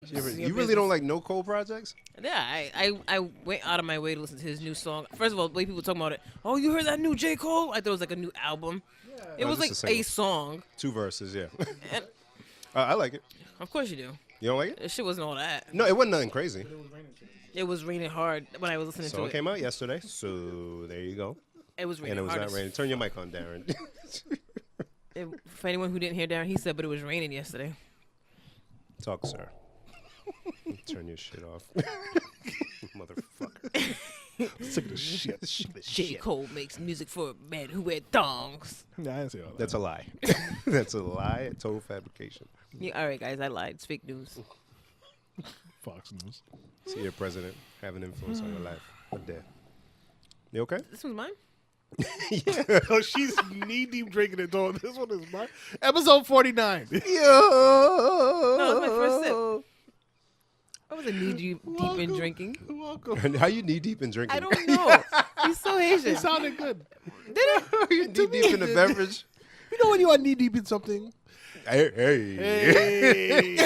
You really don't like no Cole projects? Yeah, I went out of my way to listen to his new song. First of all, the way people talk about it, oh, you heard that new J. Cole? I thought it was like a new album. Yeah. It was like a song. 2 verses, yeah. And I like it. of course you do. You don't like it? That shit wasn't all that. No, it wasn't nothing crazy. It was raining hard when I was listening to it. So it came out yesterday, so there you go. It was raining hard. And it was not raining. Turn your mic on, Darren. For anyone who didn't hear Darren, he said, but it was raining yesterday. Talk, sir. Turn your shit off. Motherfucker. Sick of this shit. J. Cole makes music for men who wear thongs. Nah, I didn't say all that. That's a lie. That's a lie. A total fabrication. Yeah, all right, guys, I lied. It's fake news. Fox News. See your president have an influence on your life. What dare? You okay? This one's mine? Yeah. Oh, she's knee deep drinking it. Though. This one is mine. Episode 49. Yo. No, that's my first sip. I was knee deep in drinking. Welcome. How you knee deep in drinking? I don't know. He's so Asian. It sounded good. Did it? Are you knee deep in the beverage? You know when you are knee deep in something? Hey.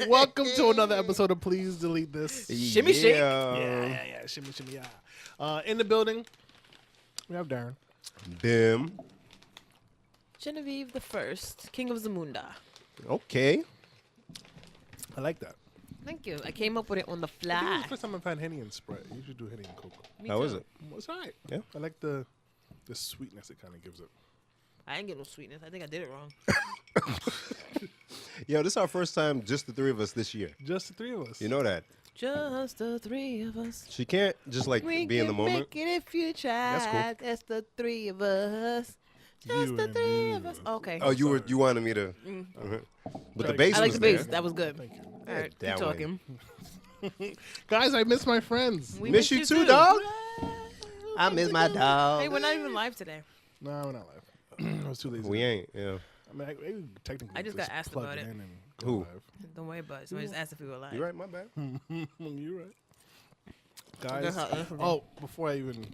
Welcome to another episode of Please Delete This. Shimmy shake. Yeah. Shimmy, yeah. In the building, we have Darren. Bim. Genevieve the First, King of Zamunda. Okay. I like that. Thank you. I came up with it on the I think it's fly. the first time I've had Henny and Sprite. You should do Henny and Cocoa. How is it? It's all right. Yeah. I like the sweetness it kind of gives it. I didn't get no sweetness. I think I did it wrong. Yo, this is our first time, just the 3 of us this year. Just the 3 of us. You know that. Just the 3 of us. She can't just like We be in the can moment. make it if you try. That's cool. That's the 3 of us. Just You the and 3 of me. us. Okay. Oh, you wanted me to. But the bass I like was the bass. there. That was good. Thank you. All right, that keep way. talking. Guys, I miss my friends. We Miss you too, dog. I miss my Hey, dog. we're not even live today. No, we're not live. I was too lazy. We ain't. Yeah. I mean, I technically I just got asked plug about it. in and go Who? live. Don't worry about it. Somebody just asked if we were live. You right? My bad. You're right. That's Guys, how- oh, before I even,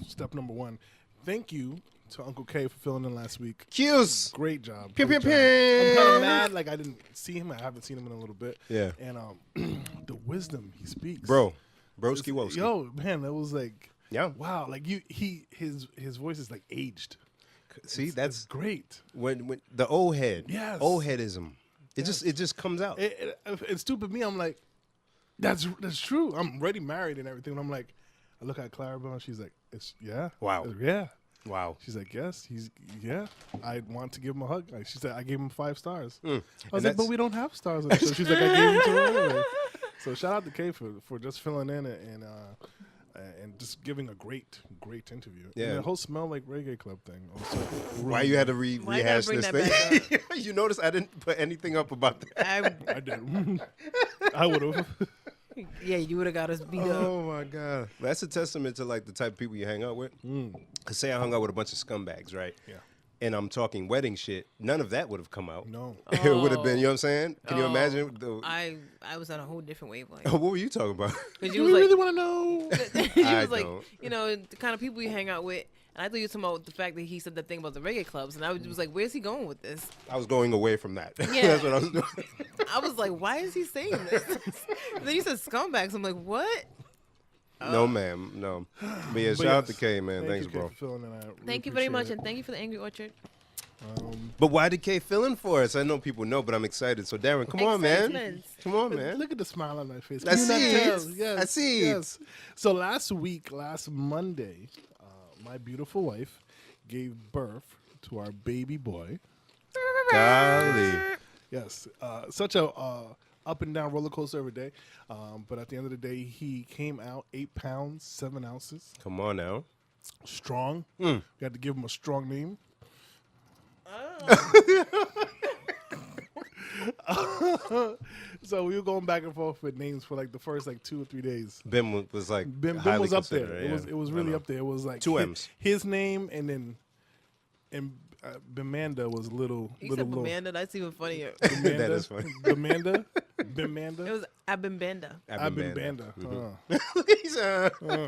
step number 1, thank you to Uncle K for filling in last week. Cues. Great job. Pew, Great pew, job. pew. I'm kind of mad, like I didn't see him. I haven't seen him in a little bit. Yeah. And the wisdom he speaks. Bro. Broski Woski. Yo, man, that was like, Yeah. wow. Like his voice is like aged. See, that's Great. when the old head. Yes. Old headism. It just comes out. It's stupid me. I'm like, that's true. I'm already married and everything. And I'm like, I look at Clarabelle and she's like, yeah. Wow. Yeah. Wow. She's like, yes, I want to give him a hug. Like, she said, I gave him 5 stars. I And was like, but we don't have stars. On the show. She's like, I gave him to her anyway. So shout out to Kay for just filling in and just giving a great interview. Yeah. And the whole Smell Like Reggae Club thing. Also Why you had to Why you gotta rehash bring this that thing? You notice I didn't put anything up about that. I did. I would have. Yeah, you would have got us beat up. Oh my God. That's a testament to like the type of people you hang out with. Cause say I hung out with a bunch of scumbags, right? Yeah. And I'm talking wedding shit. None of that would have come out. No. It would have been, you know what I'm saying? Can you imagine? I was on a whole different wavelength. What were you talking about? Because Do you we was really like, want to know? you I was like, don't. you know, the kind of people you hang out with. And I thought you were talking about the fact that he said that thing about the reggae clubs. And I was like, where's he going with this? I was going away from that. Yeah. That's what I was doing. I was like, why is he saying this? And then you said scumbags. I'm like, what? No, ma'am. No. But yeah, But shout out to yes, K, man. thank Thanks, you, Kay, bro. for filling in. I really Thank you very much. appreciate And thank you for the Angry Orchard. But why did K fill in for us? I know people know, but I'm excited. So, Darren, come on, man. Excitement. Come on, it. man. Look at the smile on my face. I Can you not see it. tell? Yes, I see it. yes. So last Monday, my beautiful wife gave birth to our baby boy. Golly. Yes, such a up and down roller coaster every day. But at the end of the day, he came out 8 pounds 7 ounces, Come on now. strong. We had to give him a strong name. So we were going back and forth with names for like the first like 2 or 3 days. Ben was like Ben highly was up there. considered, It yeah. was I really know. up there. It was like 2 M's. his name and Bemanda was You little said low. Bemanda. That's even funnier. Bemanda, That is funny. Bemanda. It was Abimbanda. Bemanda. He's,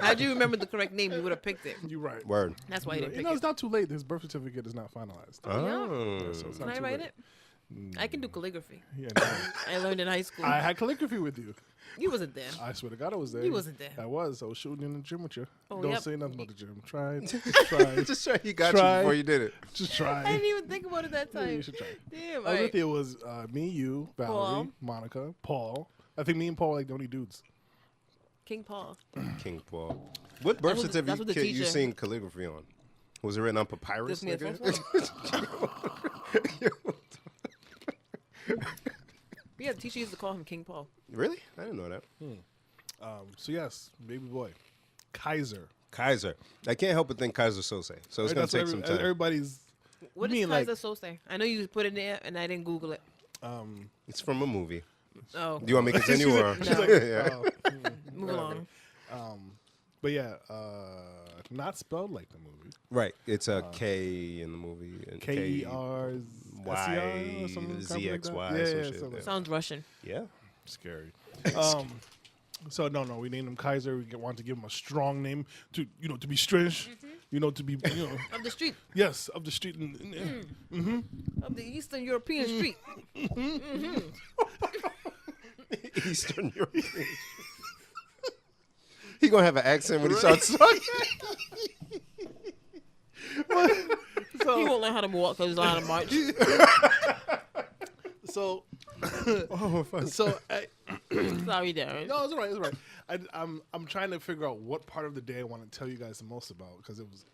How'd you remember the correct name? You would have picked it. You're right. Word. That's why you didn't You pick know, it. it's not too late. His birth certificate is not finalized. Oh. So it's Can not I too write late. it? I can do calligraphy. Yeah, I learned in high school. I had calligraphy with you. You wasn't there. I swear to God, I was there. You wasn't there. I was. I was shooting in the gym with you. Oh, Don't yep. say nothing about the gym. Try it. Try. Just try. He got Try. you before you did it. Just I try. didn't even think about it that Yeah, time. you should try. Damn. I was All with right. you. It was me, you, Valerie, Paul. Monica, Paul. I think me and Paul were like the only dudes. King Paul. King Paul. What birth That's what the certificate you teacher- seen calligraphy on? Was it written on papyrus? This me the nigga? Yeah, the teacher used to call him King Paul. Really? I didn't know that. So yes, baby boy, Kaiser. Kaiser. I can't help but think Kaiser Sose. So it's Right, gonna that's what take some time. Everybody's. What You is mean, like- Kaiser Sose? I know you put it there, and I didn't Google it. It's from a movie. Oh, Do you want me to continue? or? She's like, Yeah. move along. But yeah, not spelled like the movie. Right. It's a K in the movie. And K-E-R Y or something ZXY, Like some that. shit, something yeah. Sounds Russian. Yeah. Scary. So no, we named him Kaiser. We wanted to give him a strong name to to be strange. To be Of the street. yes, of the street. Of the Eastern European street. Eastern European. He gonna have an accent when he starts talking. He won't learn how to walk because he's learning how to march. So Oh, fuck. Sorry, Darren. no, it's all right. It's all right. I'm trying to figure out what part of the day I want to tell you guys the most about because it was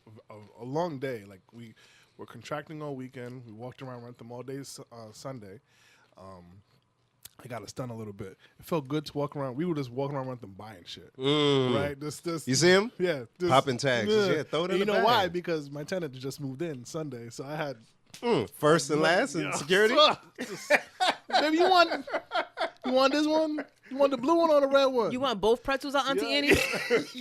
a long day. Like we were contracting all weekend. We walked around Rentham all day Sunday. I got stunned a little bit. It felt good to walk around. We were just walking around Rentham buying shit. Right? This. You see him? Yeah. This, Popping tags. Yeah, throw it in And you the know bag. why? Because my tenant just moved in Sunday, so I had First and last in security. Baby, you want this one? You want the blue one or the red one? You want both pretzels out, Auntie Yeah. Annie?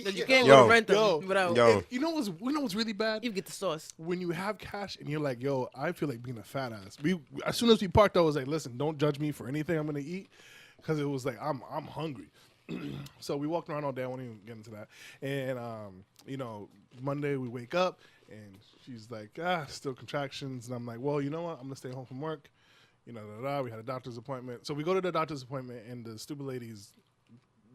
That you can't Yo. go to rent them Yo. without. Yo. You know what's really bad? You get the sauce. When you have cash and you're like, yo, I feel like being a fat ass. As soon as we parked, I was like, listen, don't judge me for anything I'm gonna eat, because it was like I'm hungry. So we walked around all day. I won't even get into that. And Monday we wake up and she's like, still contractions, and I'm like, well, you know what? I'm gonna stay home from work. We had a doctor's appointment. So we go to the doctor's appointment, and the stupid lady's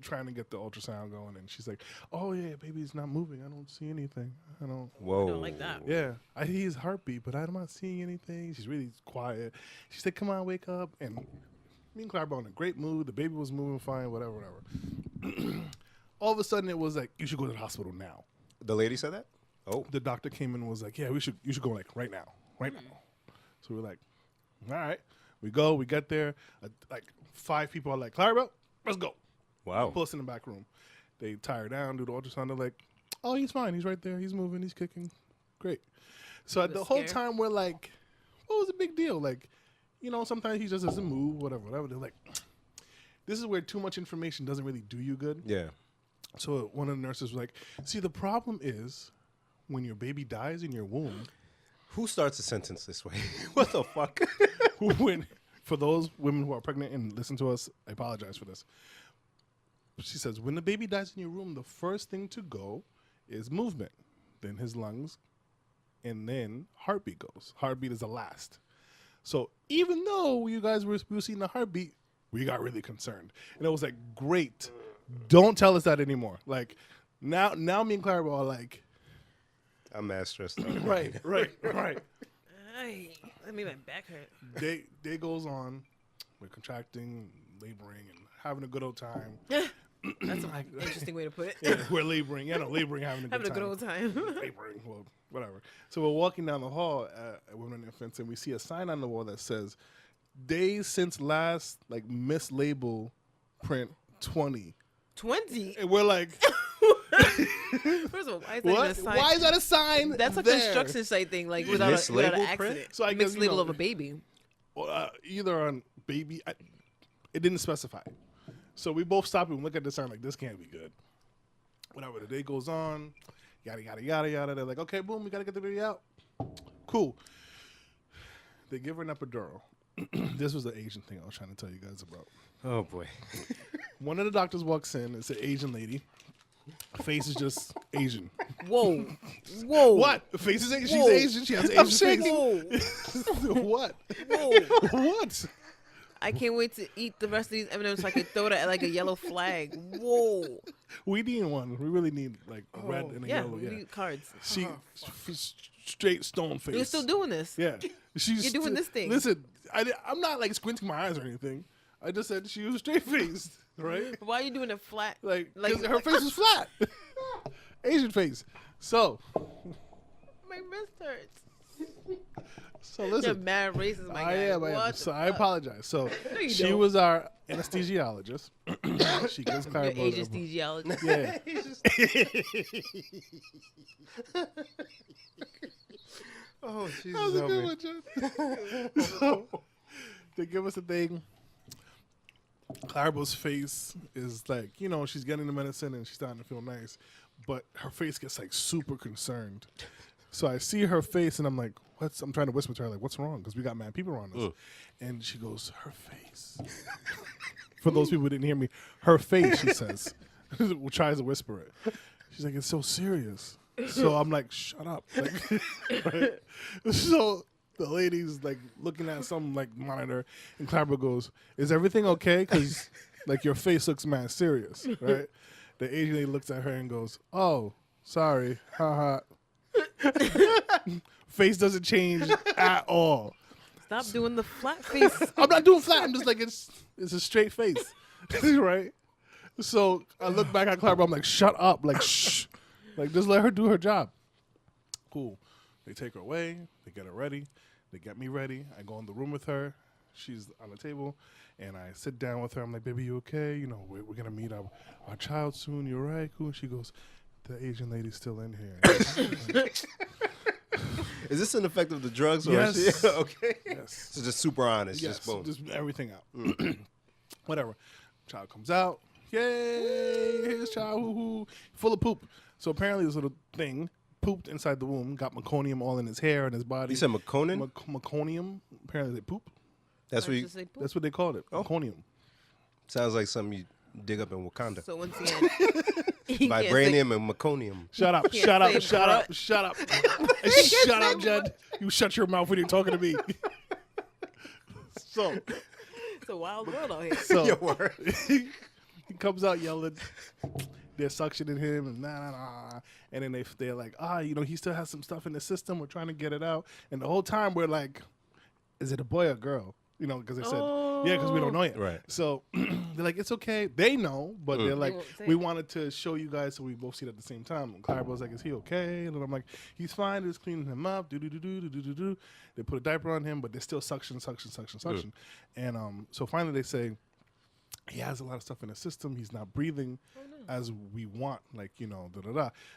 trying to get the ultrasound going, and she's like, oh yeah, baby's not moving. I don't see anything. I don't. Whoa. I don't like that. Yeah, I hear his heartbeat, but I'm not seeing anything. She's really quiet. She said, come on, wake up. And me and Clara were in a great mood. The baby was moving fine, whatever. All of a sudden, it was like, you should go to the hospital now. The lady said that? Oh. The doctor came in and was like, yeah, you should go like right now. So we're like, all right. We go, we get there. Like 5 people are like, Clara, let's go. Wow. Pull us in the back room. They tie her down, do the ultrasound. They're like, oh, he's fine. He's right there. He's moving. He's kicking. Great. So the whole scared? time we're like, what was the big deal? Like, sometimes he just doesn't move, whatever. They're like, this is where too much information doesn't really do you good. Yeah. So one of the nurses was like, see, the problem is when your baby dies in your womb, Who starts a sentence this way? What the fuck? for those women who are pregnant and listen to us, I apologize for this. She says, when the baby dies in your womb, the first thing to go is movement, then his lungs, and then heartbeat goes. Heartbeat is the last. So even though you guys were seeing the heartbeat, we got really concerned. And it was like, great. Don't tell us that anymore. Like, now me and Clara are like, I'm mad stressed out. right. Ay, that made my back hurt. Day goes on. We're contracting, laboring, and having a good old time. That's an interesting way to put it. Yeah, we're laboring. Yeah, no, laboring, having a good Having a time. good old time. Laboring, well, whatever. So we're walking down the hall at Women and Infants, and we see a sign on the wall that says, days since last, like, mislabel print 20. 20? And we're like, First of all, why is that what? even a sign? Why is that a sign? That's a there? construction site thing, like without Mislabeled an print? accident. So I guess, Mislabel of a baby. Either on baby, it didn't specify. So we both stop and look at the sign like, this can't be good. Whatever, the day goes on, yada, yada, yada, yada. They're like, okay, boom, we got to get the baby out. Cool. They give her an epidural. This was the Asian thing I was trying to tell you guys about. Oh, boy. One of the doctors walks in. It's an Asian lady. Her face is just Asian. Whoa. Whoa. What? Face is Asian. She's Whoa. Asian. She has Asian face. Whoa. What? Whoa. What? I can't wait to eat the rest of these M&Ms so I can throw that at like a yellow flag. Whoa. We need one. We really need like red and a yellow. We Yeah. need cards. She straight stone face. You're still doing this. Yeah. She's You're doing this thing. Listen, I'm not like squinting my eyes or anything. I just said she was straight faced, right? Why are you doing it flat? Like, 'cause her face is flat. Asian face. So, My wrist hurts. so You're listen. mad racist, my I guy. am. What So the I fuck? apologize. So No, you she don't. was our anesthesiologist. She gives Your Clara Asian anesthesiologist. Yeah. Oh, That Jesus, was a help good me. one, John. So, they give us a thing. Clara's face is like, she's getting the medicine and she's starting to feel nice, but her face gets like super concerned. So I see her face and I'm like, I'm trying to whisper to her, like, what's wrong? Because we got mad people around us. And she goes, her face. For those people who didn't hear me, her face, she says. Tries to whisper it. She's like, it's so serious. So I'm like, shut up. Like, right? So the lady's like looking at some like monitor, and Clara goes, "Is everything okay? Because like your face looks mad serious, right?" The Asian lady looks at her and goes, "Oh, sorry, haha." Face doesn't change at all. Stop doing the flat face. I'm not doing flat. I'm just like it's a straight face, right? So I look back at Clara. I'm like, "Shut up!" Like, shh. Like, just let her do her job. Cool. They take her away. They get her ready. They get me ready. I go in the room with her. She's on the table. And I sit down with her. I'm like, baby, you okay? We're going to meet our child soon. You all right? Cool. She goes, the Asian lady's still in here. Is this an effect of the drugs? Or Yes. is she, okay. Yes. So just super honest. Yes. Just boom. Just everything out. Whatever. Child comes out. Yay. Here's child. Hoo-hoo. Full of poop. So apparently this little thing pooped inside the womb, got meconium all in his hair and his body. You said meconium? Meconium. Apparently they poop. That's what you, That's what they called it. Oh. Meconium. sounds like something you dig up in Wakanda. So once again, he can't say- Vibranium and meconium. Shut up. Can't Shut up. say Shut up. bruh. Shut up. Shut up, Jed. You shut your mouth when you're talking to me. So It's a wild world out here. So Your word. he comes out yelling. They're suctioning him and nah. And then they're like, he still has some stuff in the system. We're trying to get it out. And the whole time we're like, is it a boy or girl? Because they said, yeah, because we don't know yet. Right. So they're like, it's okay. They know, but they're like, won't say we it. wanted to show you guys so we both see it at the same time. And Clara was like, is he okay? And then I'm like, he's fine. They're just cleaning him up. Do. They put a diaper on him, but they're still suction. And so finally they say, he has a lot of stuff in his system. He's not breathing as we want,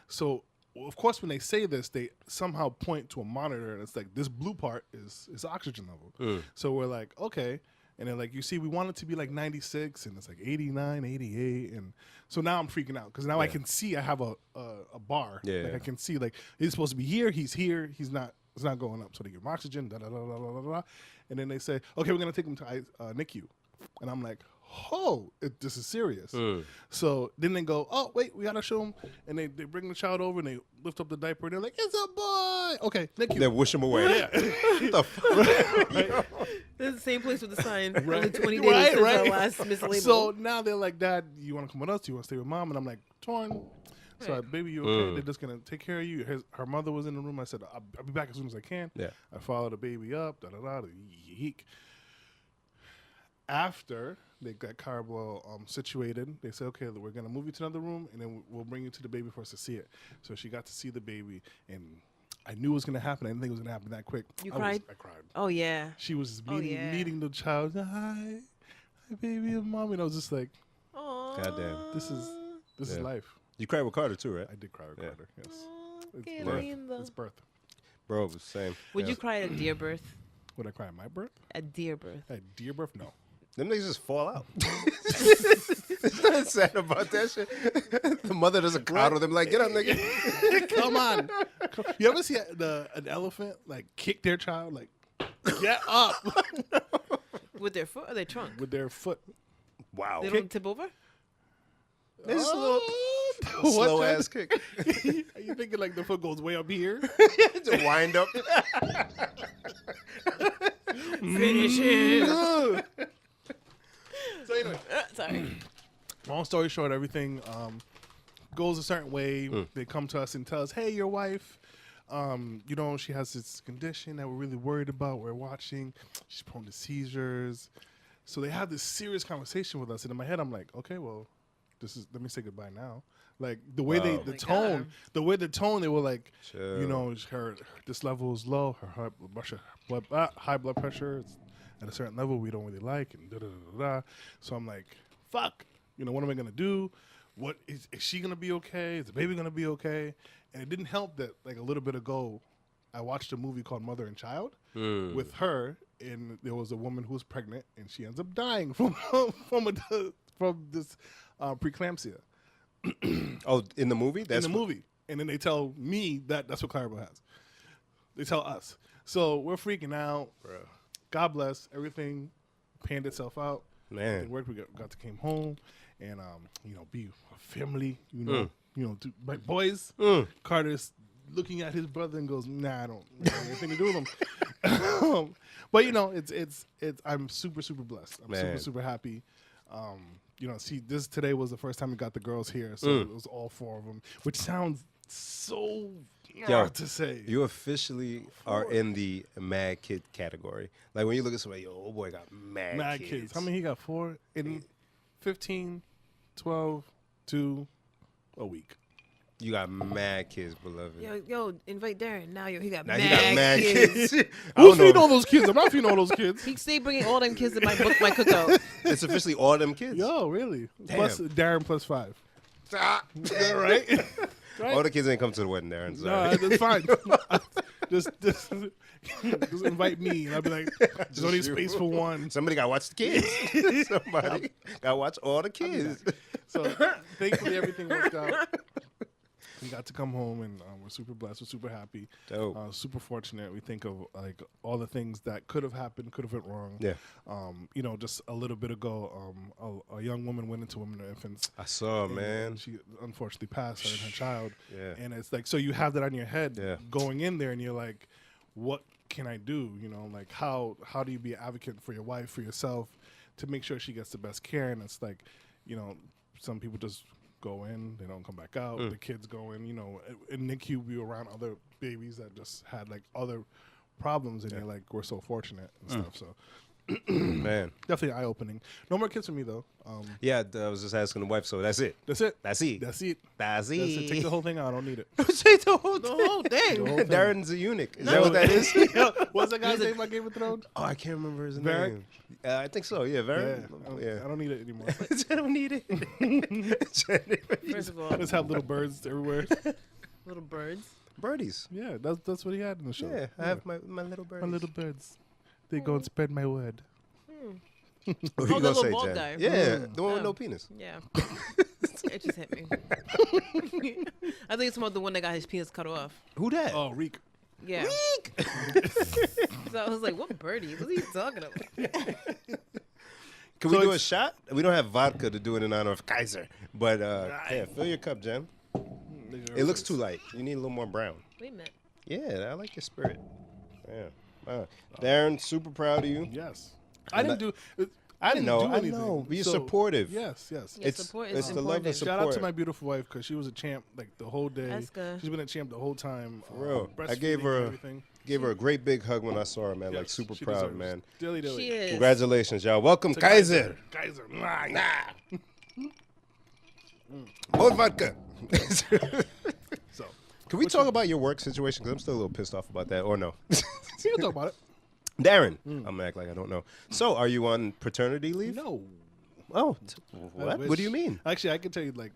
So, of course, when they say this, they somehow point to a monitor, and it's like, this blue part is oxygen level. So we're like, okay. And they're like, you see, we want it to be like 96, and it's like 89, 88. And so now I'm freaking out, because now I can see I have a bar. Yeah, Like yeah. I can see, like, he's supposed to be here, it's not going up. So they give him oxygen, and then they say, okay, we're going to take him to NICU. And I'm like, this is serious. So then they go, oh, wait, we got to show him. And they bring the child over and they lift up the diaper and they're like, it's a boy. Okay, thank you. Then whoosh him away. Yeah. What the fuck? This is the same place with the sign. Only 20 days Right, since right. our last mislabel. So now they're like, Dad, you want to come with us? Do you want to stay with Mom? And I'm like, torn. So I, baby, you okay? They're just going to take care of you. Her mother was in the room. I said, I'll be back as soon as I can. Yeah. I followed the baby up, yeek. After they got Carbo situated, they said, okay, we're going to move you to another room, and then we'll bring you to the baby for us to see it. So she got to see the baby, and I knew it was going to happen. I didn't think it was going to happen that quick. You cried? I cried. Oh, yeah. She was Oh, yeah. meeting the child. Hi, baby and mommy. And I was just like, Aww. Goddamn. this is Yeah. life. You cried with Carter too, right? I did cry with Yeah. Carter, yes. Qué It's birth. lindo. It's birth. Bro, it was the same. Would Yeah. you cry at dear birth? Would I cry at my birth? At dear birth. At dear birth? No. Them niggas just fall out. There's nothing sad about that shit. The mother doesn't coddle them like, get up, nigga. Come on. You ever see an elephant like kick their child? Like, get up With their foot or their trunk? with their foot. Wow. They don't tip over? They just a little, Slow ass kick. Are you thinking like the foot goes way up here? To wind up. Finish it. So anyway, Sorry. long story short, everything goes a certain way. They come to us and tell us, "Hey, your wife, she has this condition that we're really worried about. We're watching. She's prone to seizures." So they have this serious conversation with us, and in my head, I'm like, "Okay, well, let me say goodbye now." Like the way Wow. the tone, they were like, Chill. her this level is low, her high blood pressure is at a certain level we don't really like, and da da da da. So I'm like, fuck, what am I gonna do? What is she gonna be okay? Is the baby gonna be okay? And it didn't help that like a little bit ago, I watched a movie called Mother and Child with her, and there was a woman who was pregnant, and she ends up dying from this preeclampsia. Oh, in the movie? In the movie. And then they tell me that's what Clarabelle has. They tell us. So we're freaking out. Bro. God bless. Everything panned itself out. Man. It worked. We got to came home and, be a family, my boys. Carter's looking at his brother and goes, nah, I don't have anything to do with him. But, it's I'm super, super blessed. I'm super, super happy. Today was the first time we got the girls here, so it was all 4 of them, which sounds so hard to say. You officially are in the mad kid category. Like when you look at somebody, oh boy, got mad kids. How many he got? 4 in 15, 12, 2 a week. You got mad kids, beloved. Yo, invite Darren. Now, he got Now mad he got mad kids. kids. Who's feeding all those kids? I'm not feeding all those kids. He stay bringing all them kids to my cookout. It's officially all them kids. Yo, really? Damn. Plus Darren plus 5. Ah. Yeah, right? All the kids ain't come to the wedding, Darren. No, Sorry. that's fine. just invite me, and I'll be like, there's only space for one. Somebody got to watch the kids. Somebody got to watch all the kids. So thankfully everything worked out. We got to come home, and we're super blessed. We're super happy. Dope. Super fortunate. We think of like all the things that could have happened, could have went wrong. Yeah. Just a little bit ago, a young woman went into Women and Infants. I saw, man. She unfortunately passed, her and her child. Yeah. And it's like, so you have that on your head going in there, and you're like, what can I do? Like how do you be an advocate for your wife, for yourself, to make sure she gets the best care? And it's like, some people just go in, they don't come back out. The kids go in, in NICU, we were around other babies that just had like other problems, and you're like, we're so fortunate and stuff. So Man. definitely eye opening. No more kids for me though. Yeah, I was just asking the wife, so that's it. That's it. That's it. That's it. That's it. That's it. Take the whole thing out. I don't need it. Take the whole The thing. whole thing. The whole thing. Darren's a eunuch. Is that what that is? What's that guy's name on Game of Thrones? Oh, I can't remember his Varric? name. I think so. Yeah, Varric. I don't need it anymore. I don't need it. First of all, Just have little birds everywhere. little birds. Birdies. Yeah, that's what he had in the show. Yeah, I have my little birdies. My little birds. They go and spread my word. What Oh, you the gonna little say, bald Jen? guy. Yeah, the one with Oh. no penis. Yeah. It just hit me. I think it's about the one that got his penis cut off. Who that? Oh, Reek. Yeah. So I was like, what birdie? What are you talking about? Can we do a shot? We don't have vodka to do it in honor of Kaiser, but yeah, fill your cup, Jen. It looks too light. You need a little more brown. Wait a minute. Yeah, I like your spirit. Yeah, Darren, super proud of you. Yes. I didn't do anything. I know. Be supportive. Yes. Yeah, It's support is the love and important. support. Shout out to my beautiful wife because she was a champ like the whole day. Eska. She's been a champ the whole time. For real. I breastfeeding gave her and a- everything. Gave her a great big hug when I saw her, man. Like Yes, super she proud, deserves. man. Dilly dilly. She is. Congratulations, y'all. Welcome, To Kaiser. Kaiser. More vodka. So Can we talk about your work situation? Because I'm still a little pissed off about that. Or no? we can talk about it. Darren, I'm going to act like I don't know. So, are you on paternity leave? No. Oh, I what? wish. What do you mean? Actually, I can tell you like,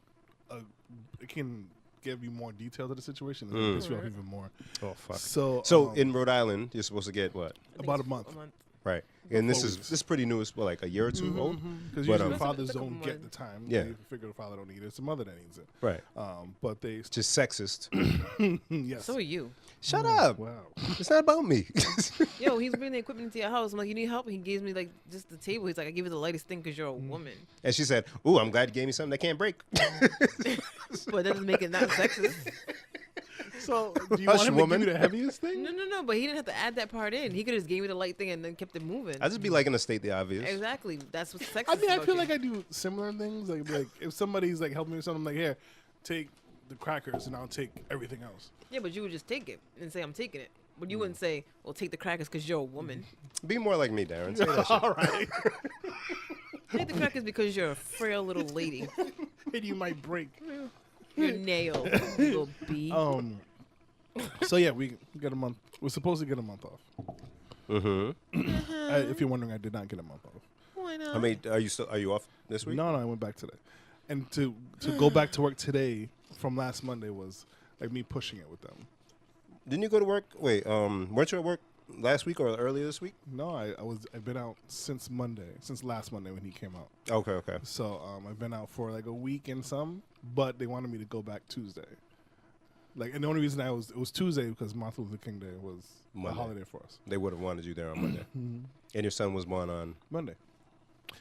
it can give you more details of the situation. It piss you off even more. Oh, fuck. So So, in Rhode Island, you're supposed to get what? I think About it's a month. Right. And this is pretty new. It's like a year or two old. Because But, usually um, fathers don't get the time. Yeah. They figure the father don't need it. It's the mother that needs it. Right. But they Just sexist. yes. So are you. Shut up. Wow. It's not about me. Yo, he's bringing the equipment into your house. I'm like, you need help? He gives me like just the table. He's like, I give you the lightest thing because you're a woman. And she said, "Ooh, I'm glad you gave me something that can't break." But that doesn't make it not sexist. So do you Hush, want him woman. to give you the heaviest thing? No. But he didn't have to add that part in. He could just gave me the light thing and then kept it moving. I just be liking to state the obvious. Exactly. That's what's sexist. I mean, I about feel you. like I do similar things. Like if somebody's like helping me with something, I'm like, here, take the crackers, and I'll take everything else. Yeah, but you would just take it and say, I'm taking it. But you wouldn't say, well, take the crackers because you're a woman. Be more like me, Darren. Say that shit. All right. Take the crackers because you're a frail little lady. And you might break. Your nail, little bee. So yeah, we get a month. We're supposed to get a month off. If you're wondering, I did not get a month off. Why not? I mean, are you off this week? No, I went back today. And to go back to work today from last Monday was like me pushing it with them. Didn't you go to work? Wait, weren't you at work last week or earlier this week? No, I've been out since last Monday when he came out. Okay. So I've been out for like a week and some, but they wanted me to go back Tuesday. Like, and the only reason it was Tuesday because Martin Luther King Day was a holiday for us. They would have wanted you there on Monday. And your son was born on Monday.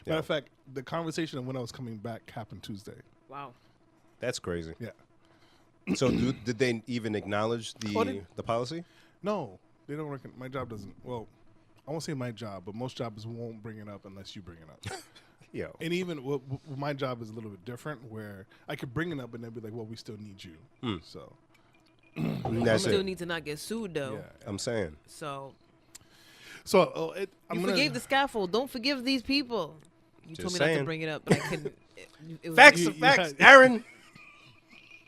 Yeah. Matter of fact, the conversation of when I was coming back happened Tuesday. Wow. That's crazy. Yeah. So did they even acknowledge the policy? No, they don't reckon. My job doesn't. Well, I won't say my job, but most jobs won't bring it up unless you bring it up. Yeah. And even my job is a little bit different, where I could bring it up and they'll be like, "Well, we still need you." So That's Still it. need to not get sued though. yeah. I'm saying. So So you forgave the scaffold. Don't forgive these people. You Just told me not saying. to bring it up, but I couldn't. It was Facts You- are you facts, had- Darren.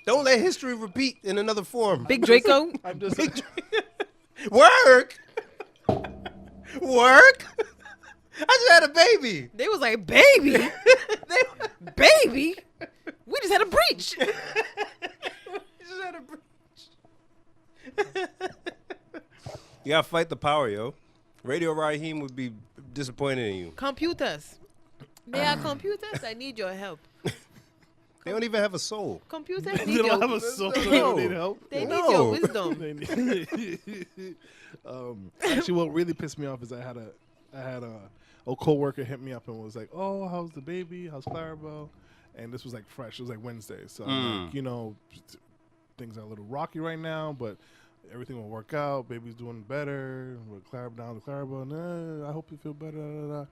Don't let history repeat in another form. Big Draco. I'm just Work. Work. I just had a baby. They was like, baby, baby. We just had a breach. Just had a breach. You gotta fight the power, yo. Radio Raheem would be disappointed in you. Computers. They are computers. I need your help. They don't even have a soul. Computers they need your. don't have a soul. They No. don't need help. They need No. your wisdom. They need- actually, what really pissed me off is I had a coworker hit me up and was like, "Oh, how's the baby? How's Clarabelle?" And this was like fresh. It was like Wednesday, so I'm like, things are a little rocky right now, but everything will work out. Baby's doing better. We're down to Clarabelle. I hope you feel better. Da, da, da.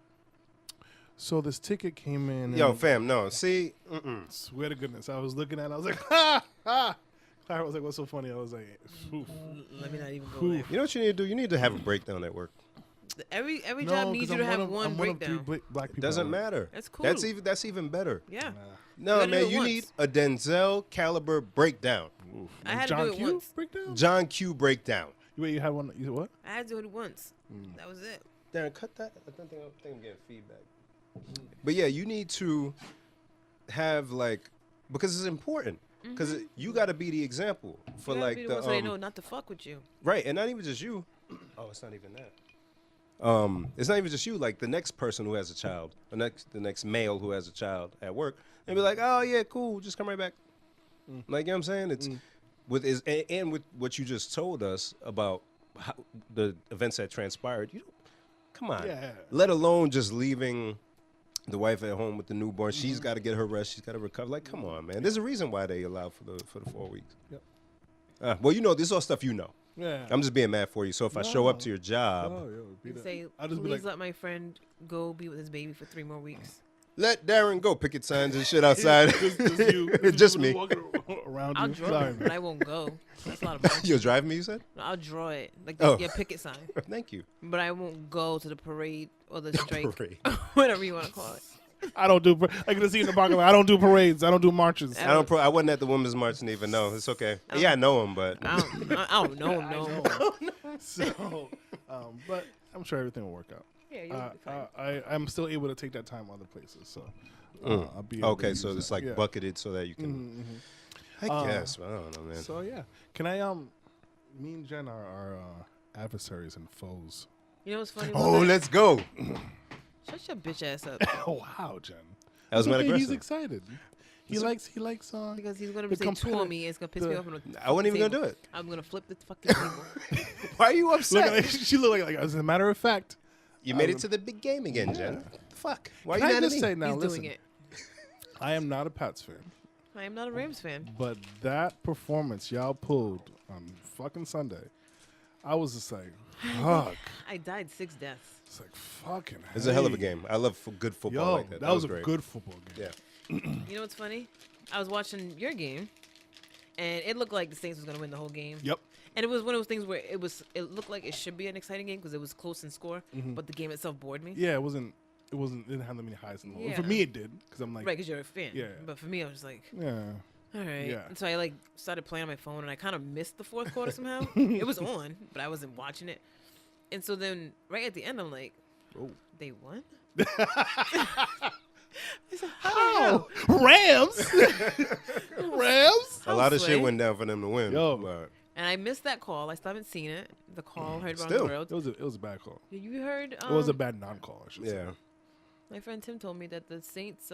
So this ticket came in. Yo, and fam, no. See, swear to goodness, I was looking at it. I was like, ha, ha. Clara was like, what's so funny? I was like, oof. Let me not even go there. you know what you need to do? You need to have a breakdown at work. Every No, job needs 'cause you to I'm have of- one I'm breakdown. One of three black people. Doesn't at work. matter. That's cool. That's even better. Yeah. No, gotta do man, it you once. need a Denzel caliber breakdown. I had to John do it Q once. breakdown? John Q breakdown. Wait, you had one? You said what? I had to do it once. That was it. Darren, cut that. I think I'm getting feedback. But yeah, you need to have because it's important. Because you got to be the example for You gotta be the one so they know the not to fuck with you. right, and not even just you. Oh, it's not even that. It's not even just you. Like the next person who has a child, the next male who has a child at work, they'll be like, "Oh yeah, cool, just come right back." Like you know what I'm saying? It's with what you just told us about how, the events that transpired. You don't, come on. Yeah. Let alone just leaving the wife at home with the newborn. She's got to get her rest. She's got to recover. Like, come on, man. There's a reason why they allow for the 4 weeks. Yep. Well, this is all stuff you know. Yeah. I'm just being mad for you. So if I show up to your job, Say, I'll just be please like, let my friend go be with his baby for 3 more weeks. let Darren go picket signs and shit outside. just you, Just me. walking around I'll you. draw Sorry, it, but man. I won't go. That's a lot of money. You'll drive me, you said? No, I'll draw it, like Oh. your picket sign. Thank you. But I won't go to the parade or the strike, Parade. whatever you want to call it. I don't do. I can see in the parking lot. I don't do parades. I don't do marches. I don't I wasn't at the women's march and even know. It's okay. Yeah, I know him, but I don't know. No. So, but I'm sure everything will work out. Yeah, you'll be fine. I'm still able to take that time other places. So I'll be able to okay. use So it's that. like Yeah. bucketed so that you can. I guess. But I don't know, man. So yeah, can I me and Jen are adversaries and foes You know what's funny? Oh, let's go. Shut your bitch ass up. Oh wow, Jen. That was It's mad okay, aggressive. He's excited. He likes Because he's gonna the say two on competitive- me. It's gonna piss me off. I wasn't even gonna do it. I'm gonna flip the fucking table. Why are you Look upset? at she looked like as a matter of fact. You made it to the big game again, Jen. Fuck. Why Can are you I mad at just me? say now? He's Listen, doing it. I am not a Pats fan, I am not a Rams fan. but that performance y'all pulled on fucking Sunday, I was just like, fuck. I died 6 deaths. It's like fucking. It's a hell of a hey. game. I love good football Yo, like that. that was a great. good football game. Yeah. You know what's funny? I was watching your game, and it looked like the Saints was gonna win the whole game. Yep. And it was one of those things where it looked like it should be an exciting game because it was close in score, but the game itself bored me. Yeah, it didn't have that many highs in the Yeah. For me, it did because I'm like, Right, because you're a fan. Yeah. But for me, I was just like, yeah. all right. Yeah. And so I like started playing on my phone, and I kind of missed the fourth quarter somehow. It was on, but I wasn't watching it. And so then right at the end, I'm like, Oh. they won? I said, how? Rams, Rams. A lot of shit Sway. went down for them to win. Yo. but And I missed that call. I still haven't seen it. The call heard around Still. the world. It was a bad call. You heard? It was a bad non-call. I should say. yeah. My friend Tim told me that the Saints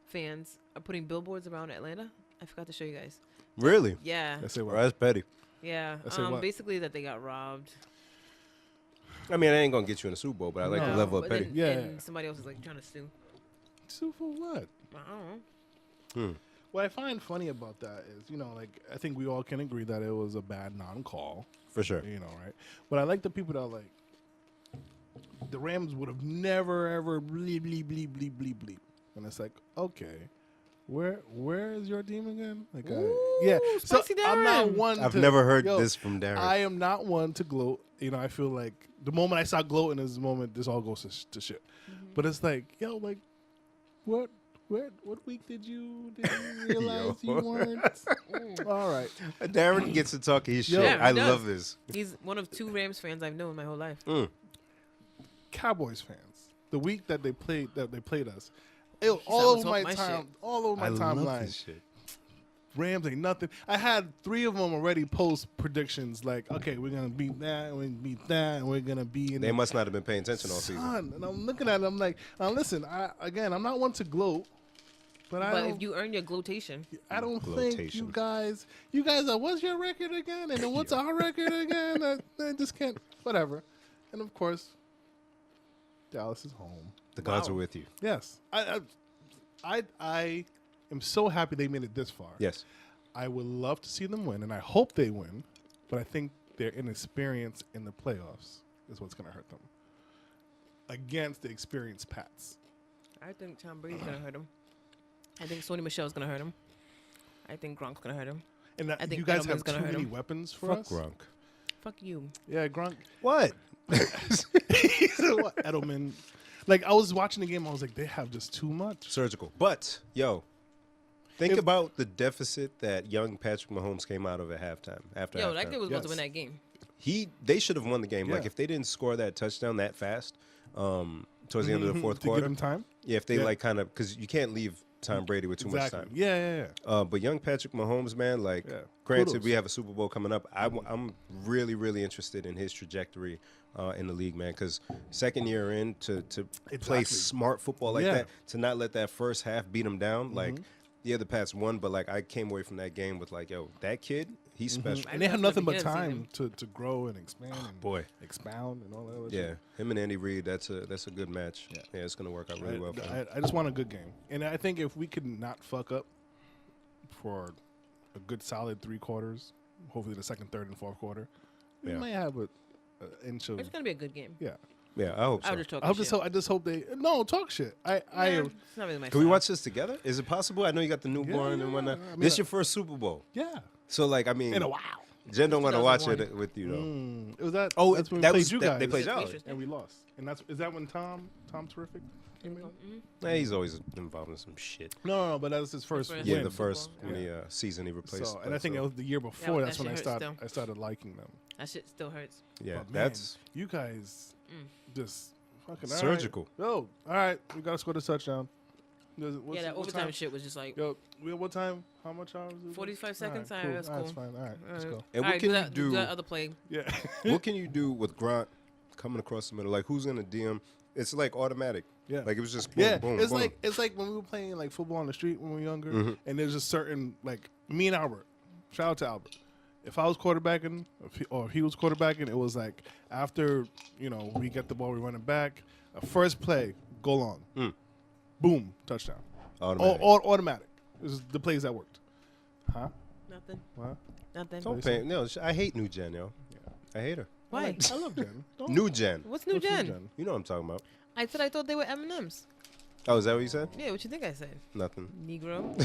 fans are putting billboards around Atlanta. I forgot to show you guys. Really? Yeah, I say Well, what? that's petty. yeah. I say what? Basically that they got robbed. I mean, I ain't gonna get you in the Super Bowl, but I like the No, level of but petty. then, Yeah. and somebody else is like trying to sue. Sue for what? I don't know. What I find funny about that is, like I think we all can agree that it was a bad non-call. For sure. Right? But I like the people that are like, the Rams would have never ever bleep bleep bleep bleep bleep bleep, and it's like, okay, where is your team again? Like, yeah. So spicy I'm not Darren. one. I've to, never heard yo, this from Darren. I am not one to gloat. I feel like the moment I start gloating is the moment this all goes to shit. But it's like, yo, like, what week did you realize you weren't? All right. Darren gets to talk his shit. Yeah, he I does. love this. He's one of 2 Rams fans I've known my whole life. Cowboys fans, the week that they played us, all someone over talk my my time, shit. all over my I love this timeline. shit. Rams ain't nothing. I had 3 of them already post predictions like, okay, we're gonna beat that, and we're gonna beat that, and we're gonna be in. They the must not have been paying attention all season. sun. And I'm looking at it, I'm like, now listen, I'm not one to gloat, but I But don't, if you earn your glotation, I don't think you Glotation. guys are, what's your record again? And then what's our record again? I just can't, whatever. And of course, Dallas is home. The gods Wow. are with you. Yes. I am so happy they made it this far. Yes. I would love to see them win, and I hope they win, but I think their inexperience in the playoffs is what's going to hurt them against the experienced Pats. I think Tom Brady's gonna hurt him. I think Sony Michelle's gonna hurt him. I think Gronk's gonna hurt him. And I think you guys Edelman's have gonna too hurt many him. weapons for Fuck us. Gronk. Fuck you. Yeah, Gronk. What? What, Edelman. Like, I was watching the game, I was like, they have just too much. Surgical. But, yo, think If- about the deficit that young Patrick Mahomes came out of at halftime. After Yo, halftime. that kid was about to Yes. win that game. They should have won the game. Like, Yeah. if they didn't score that touchdown that fast towards the end of the fourth to quarter. give them time. Yeah, if they Yeah. like kind of, because you can't leave Tom Brady with too much time. Yeah. But young Patrick Mahomes, man, like, Yeah. granted, Kudos. we have a Super Bowl coming up. I'm really, really interested in his trajectory in the league, man, because second year in to play Exactly. smart football like Yeah. that, to not let that first half beat him down. Like, yeah, the Pats won, but, like, I came away from that game with, like, yo, that kid, he's special. And they have That's nothing the but beginning time to grow and expand and Boy. expound and all that other Yeah, shit. him and Andy Reid, that's a good match. Yeah, it's going to work out really well for him. I just want a good game. And I think if we could not fuck up for a good solid 3 quarters, hopefully the second, third, and fourth quarter, we Yeah. might have a inch of, It's gonna be a good game. yeah. Yeah, I hope I'll so. just talk. I just hope they, no, talk shit. I It's not really my Can we style. watch this together? Is it possible? I know you got the newborn Yeah, and whatnot. I mean, This your first Super Bowl. yeah. So, like, I mean, In a while. Jen don't want to watch 2001. it with you, though. It was that. Oh, that's when that we was played you that- guys. they played y'all. Interesting. and we lost. And is that when Tom Terrific came in? Yeah, he's always involved in some shit. No, but that was his first first Yeah, win. the first Super Bowl, season he replaced. So, and I think it was the year before. that That's when shit hurts I started liking them. That shit still hurts. yeah, But man, that's you guys just fucking all Surgical. Right. Oh, all right. We got to score the touchdown. Yeah, that overtime shit was just like Yo, what time? How much hours? Is it? 45 seconds. All All right, right, that's cool. cool. That's fine. All right, let's go. And All what right, can you do do? that other play? Yeah. What can you do with Grant coming across the middle? Like, who's gonna DM? It's like automatic. Yeah. Like it was just boom, Yeah, boom, it's boom. like when we were playing like football on the street when we were younger, Mm-hmm. and there's a certain like me and Albert. Shout out to Albert. If I was quarterbacking, or if he was quarterbacking, it was like after we get the ball, we run it back. First play, goal on, boom, touchdown, Automatic. automatic. This is the plays that worked. Huh? Nothing. What? Nothing. Don't pay. No, I hate New Gen, yo. I hate her. Why? I love Jen. New Gen. What's new gen? You know what I'm talking about. I thought they were M&Ms. Oh, is that what you said? Yeah, what you think I said? Nothing. Negro.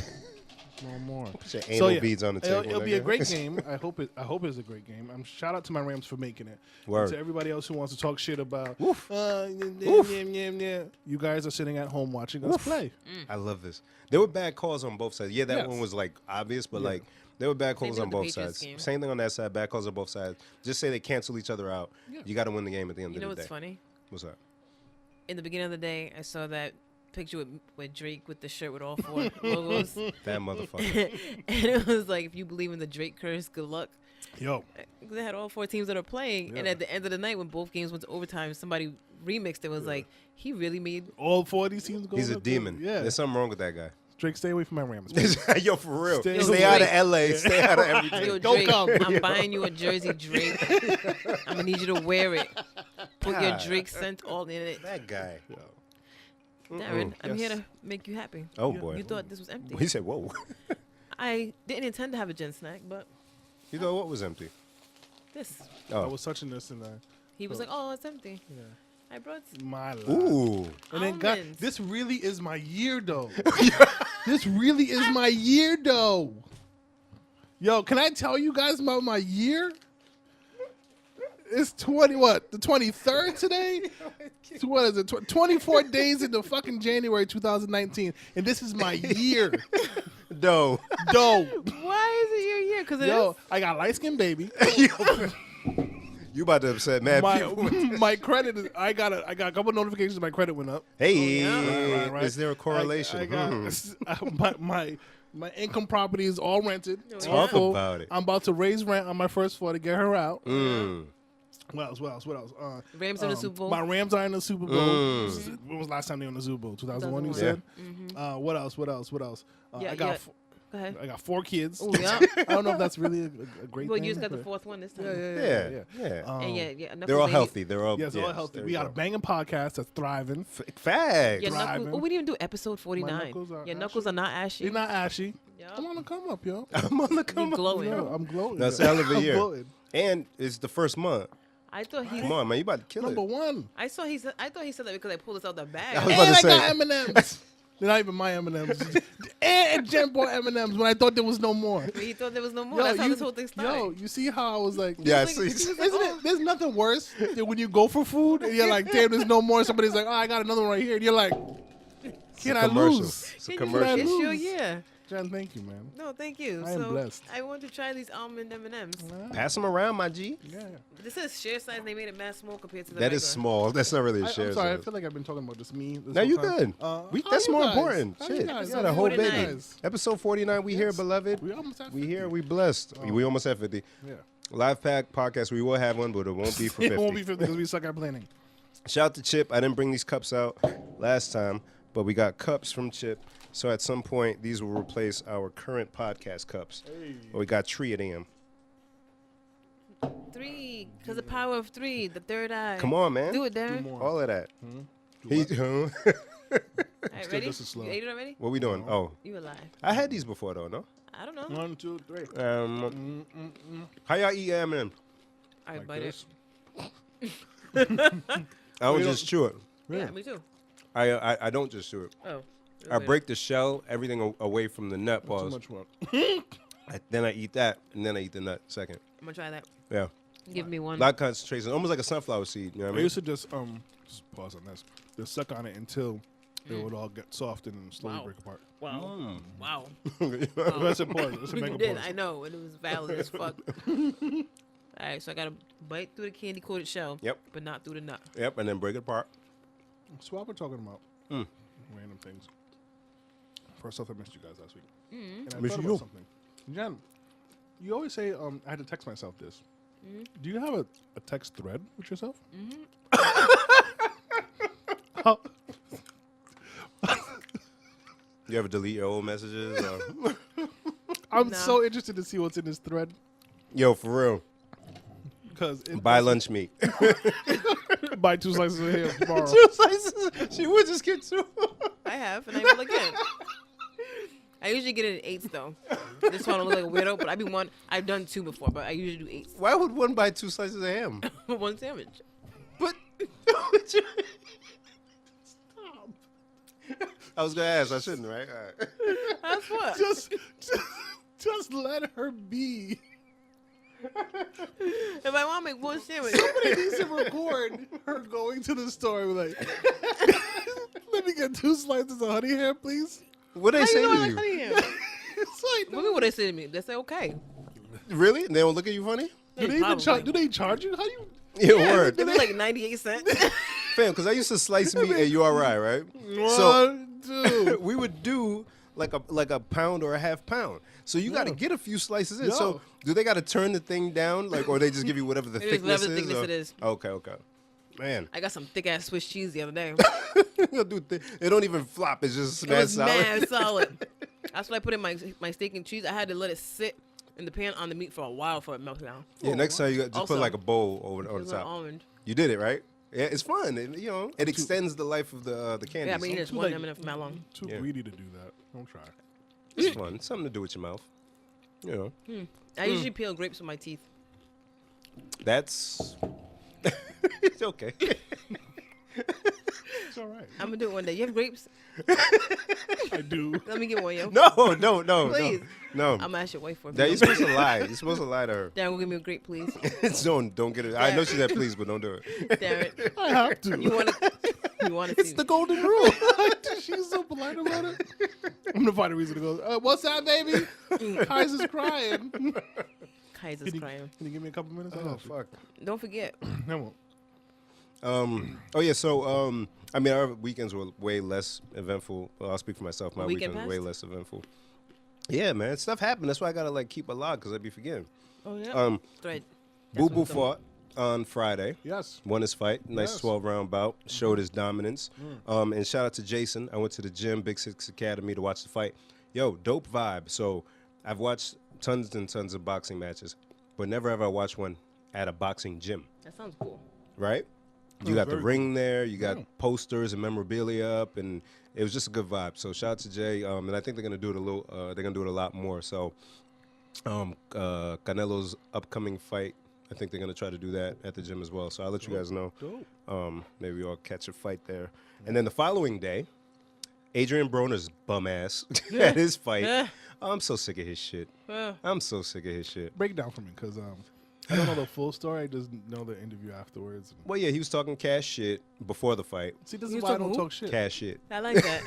No more. Put your anal beads on the table. It'll be a nigga. great game. I hope it's a great game. Shout out to my Rams for making it. Word. And to everybody else who wants to talk shit about, Oof. you guys are sitting at home watching us play. I love this. There were bad calls on both sides. Yeah, that Yes. one was like obvious, but like there were bad calls thing on with the both Patriots sides. game. Same thing on that side. Bad calls on both sides. Just say they cancel each other out. Yeah. You got to win the game at the end You know of the what's day. funny? What's that? In the beginning of the day, I saw that picture with Drake with the shirt with all 4 logos. That motherfucker. And it was like, if you believe in the Drake curse, good luck. Yo, They had all 4 teams that are playing, and Yeah. at the end of the night, when both games went to overtime, somebody remixed it. Was like, he really made. all 4 of these teams going. He's a up there. demon. Yeah, There's something wrong with that guy. Drake, stay away from my Rams. Yo, for real. Stay Stay, away. out of LA. Stay out of everything. Yo, Don't Drake, come. I'm buying you a jersey, Drake. I'm gonna need you to wear it. Put your God. Drake scent all in it. That guy. Darren, I'm here Yes. to make you happy. Oh, boy. You thought this was empty. He said, whoa. I didn't intend to have a gen snack, but You thought what was empty? this. I Oh. was touching this and He was like, "Oh, it's empty." I brought. my life. Ooh. And then God, Almonds. this really is my year though. This really is my year though. Yo, can I tell you guys about my year? It's the 23rd today? So what is it? 24 days into fucking January 2019, and this is my year. No. Though, Why is it your year? Because it yo, is. I got light skinned baby. You about to upset mad people. My credit is I got a couple notifications. My credit went up. Hey, yeah. Right. is there a correlation? I got my income property is all rented. It's Oh, all yeah. Talk full. about it. I'm about to raise rent on my first floor to get her out. Mm. What else? Rams in the Super Bowl. My Rams are in the Super Bowl. Mm. When was the last time they were in the Super Bowl? 2001, you 2001. said? What else? Yeah, I got yeah. Go ahead. I got 4 kids. Oh yeah. I don't know if that's really a great Well, thing. you just got the but- 4th one this time. Yeah. And yeah. Knuckles They're all baby- healthy. They're all Yes, yes, all healthy. there We you got a go. banging podcast that's thriving. Facts. Yeah, Knuckles. Driving. Oh, we didn't even do episode 49. knuckles are Your knuckles ashy. are not ashy. You're not ashy. Yeah. I'm on the come up, yo. I'm on the come You up. glowing. Yo, I'm glowing. That's yo. a hell of a I'm year. glowing. And it's the first month. I thought he. Come on, man. You about to kill Number it. 1. I thought he said that because I pulled this out the bag. I was And about I to got say. M&M's. They're not even my M&M's. and Jen bought M&M's when I thought there was no more. He thought there was no more. That's how this whole thing started. Yo, you see how I was like, Yeah, I He see. was like, Isn't it? There's nothing worse than when you go for food and you're like, damn, there's no more. Somebody's like, oh, I got another one right here. And you're like, can I commercial. lose? It's a Can you- commercial. It's your Lose. year. Jen, thank you, man. No, thank you. I am so blessed. I want to try these almond M&Ms. Pass them around, my G. Yeah. This is share size. They made it mass small compared to the That is regular. small. That's not really a share. I'm sorry. I size. feel like I've been talking about this me. This No, whole you time. good. How That's you more guys? important. How you Shit, guys? you got a whole 49. baby. Episode 49. We here, beloved. We almost at We 50. here. We blessed. We almost at 50. Yeah. Live pack podcast. We will have one, but it won't be for 50. It won't be 50 because we suck at planning. Shout out to Chip. I didn't bring these cups out last time, but we got cups from Chip. So at some point, these will replace our current podcast cups. But we got 3 of them. 3, because the power of 3, the third eye. Come on, man. Do it, Darren. more. All of that. All right, Still ready? just as slow. You ate it already? What we doing? Oh, You alive? I had these before though, no? I don't know. 1, 2, 3. How y'all eat M&M? All right, Like bite this. I don't you just chew it. it. Yeah, me too. I don't just chew it. Oh. I break the shell, everything away from the nut Too balls. much work. Then I eat that, and then I eat the nut second. I'm gonna try that. Yeah, Give me one. a lot of concentration, almost like a sunflower seed. You know what I I mean? used to just pause on this. Just suck on it until it would all get soft and slowly Wow. break apart. Wow. Wow. That's a pause. That's a You mega did. pause. I know, and it was valid as fuck. All right, so I gotta bite through the candy coated shell. Yep. But not through the nut. Yep, and then break it apart. So what we're talking about? Random things. First off, I missed you guys last week. And I Miss thought you. about something. Jen, you always say I had to text myself this. Do you have a text thread with yourself? How- You ever delete your old messages? Or? I'm No. so interested to see what's in this thread Yo, for real. because Buy lunch meat. buy 2 slices of ham tomorrow. 2 slices. She would just get 2. I have, and I will again. I usually get it in 8s though. This one don't look like a weirdo, but I've done 2 before, but I usually do 8s. Why would one buy 2 slices of ham? One sandwich. But stop. I was gonna ask. I shouldn't, right? All right. That's what. Just let her be. If I want to make one sandwich, Somebody needs to record her going to the store and be like, let me get 2 slices of honey ham, please. What they how say you know I to like you? honey ham? It's like, Look at what they say to me. They say okay. Really? They don't look at you funny? do they even charge? Do they charge you? How do you? Yeah, word. They be like 98 cents. Fam, because I used to slice meat at URI, right? So 1, 2. we would do like a pound or a half pound. So you got to get a few slices in. Yo. So do they got to turn the thing down, like, or they just give you whatever the It is thickness whatever is? thickness or- it is. Okay. Man, I got some thick ass Swiss cheese the other day. it don't even flop. It's just It mad was solid. mad solid. That's what I put in my steak and cheese. I had to let it sit in the pan on the meat for a while for it to melt down. Yeah, next time you got, just Also, put like a bowl over It on was the an top. almond. You did it right. Yeah, it's fun. It extends the life of the candies. Yeah, I mean, it's too, one like- M&M from how long? Too Yeah. greedy to do that. Don't try. It's fun. It's something to do with your mouth. You know, I usually peel grapes with my teeth. that's it's okay. It's all right. I'm gonna do it one day. You have grapes? I do. Let me get one, yo. No, Please. no. I'm gonna ask your wife for That it. you're supposed to lie. You're supposed to lie to her. Darren, go give me a grape, please. don't get it. I know she said please, but don't do it. Darren, I have to. you want to? You want to It's see? the golden rule. She's so polite about it. I'm gonna find a reason to go. What's that, baby? Kaiser's crying. Kaiser's crying. Can you give me a couple minutes? Oh fuck. Don't forget. I won't. Oh yeah. So I mean, our weekends were way less eventful. Well, I'll speak for myself. My Weekend weekends were way passed? less eventful. Yeah, man. Stuff happened. That's why I gotta like keep a log because I'd be forgetting. Oh yeah. Boo Thread. Boo That's what I'm talking fought on Friday. Yes. Won his fight. Nice Yes. 12-round bout. Showed his dominance. And shout out to Jason. I went to the gym, Big Six Academy, to watch the fight. Yo, dope vibe. So I've watched tons and tons of boxing matches, but never ever watched one at a boxing gym, That sounds cool. right? You Oh, got the very ring there. You got Yeah. posters and memorabilia up, and it was just a good vibe. So shout out to Jay. And I think they're gonna do it a little. They're gonna do it a lot more. So Canelo's upcoming fight, I think they're gonna try to do that at the gym as well. So I'll let you guys know. Dope. Maybe I'll catch a fight there. And then the following day, Adrian Broner's bum ass at his fight. Yeah. I'm so sick of his shit. I'm so sick of his shit. Break it down for me, because I don't know the full story. I just know the interview afterwards. Well, yeah, he was talking cash shit before the fight. See, this You is why I talking don't who? talk shit. Cash shit. I like that.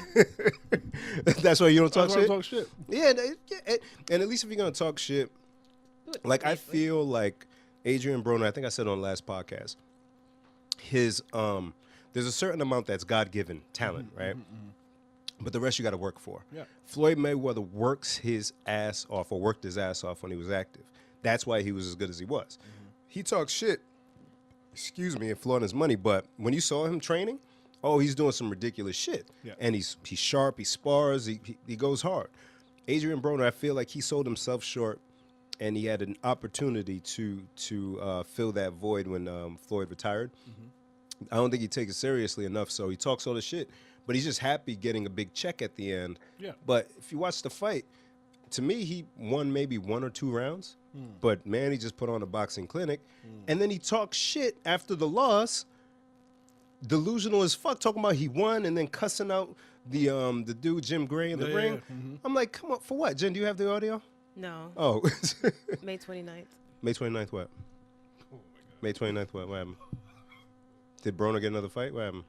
That's why you don't talk That's why I shit? don't talk shit. Yeah, and at least if you're gonna talk shit, Do it like I safely. feel like Adrian Broner, I think I said on the last podcast, his there's a certain amount that's God given talent, right? But the rest you got to work for. Yeah. Floyd Mayweather worked his ass off when he was active. That's why he was as good as he was. He talks shit, and flaunting his money, but when you saw him training, oh, he's doing some ridiculous shit. Yeah. And he's sharp, he spars, he goes hard. Adrian Broner, I feel like he sold himself short, and he had an opportunity to fill that void when Floyd retired. I don't think he takes it seriously enough, so he talks all the shit, but he's just happy getting a big check at the end. Yeah. But if you watch the fight, to me, he won maybe 1 or 2 rounds, but man, he just put on a boxing clinic, and then he talks shit after the loss, delusional as fuck, talking about he won and then cussing out the dude Jim Gray in the Yeah, ring. yeah, mhm. I'm like, come on, for what? Jen, do you have the audio? No. Oh, May 29th. May 29th, what? May 29th, what? What happened? Did Broner get another fight? What happened?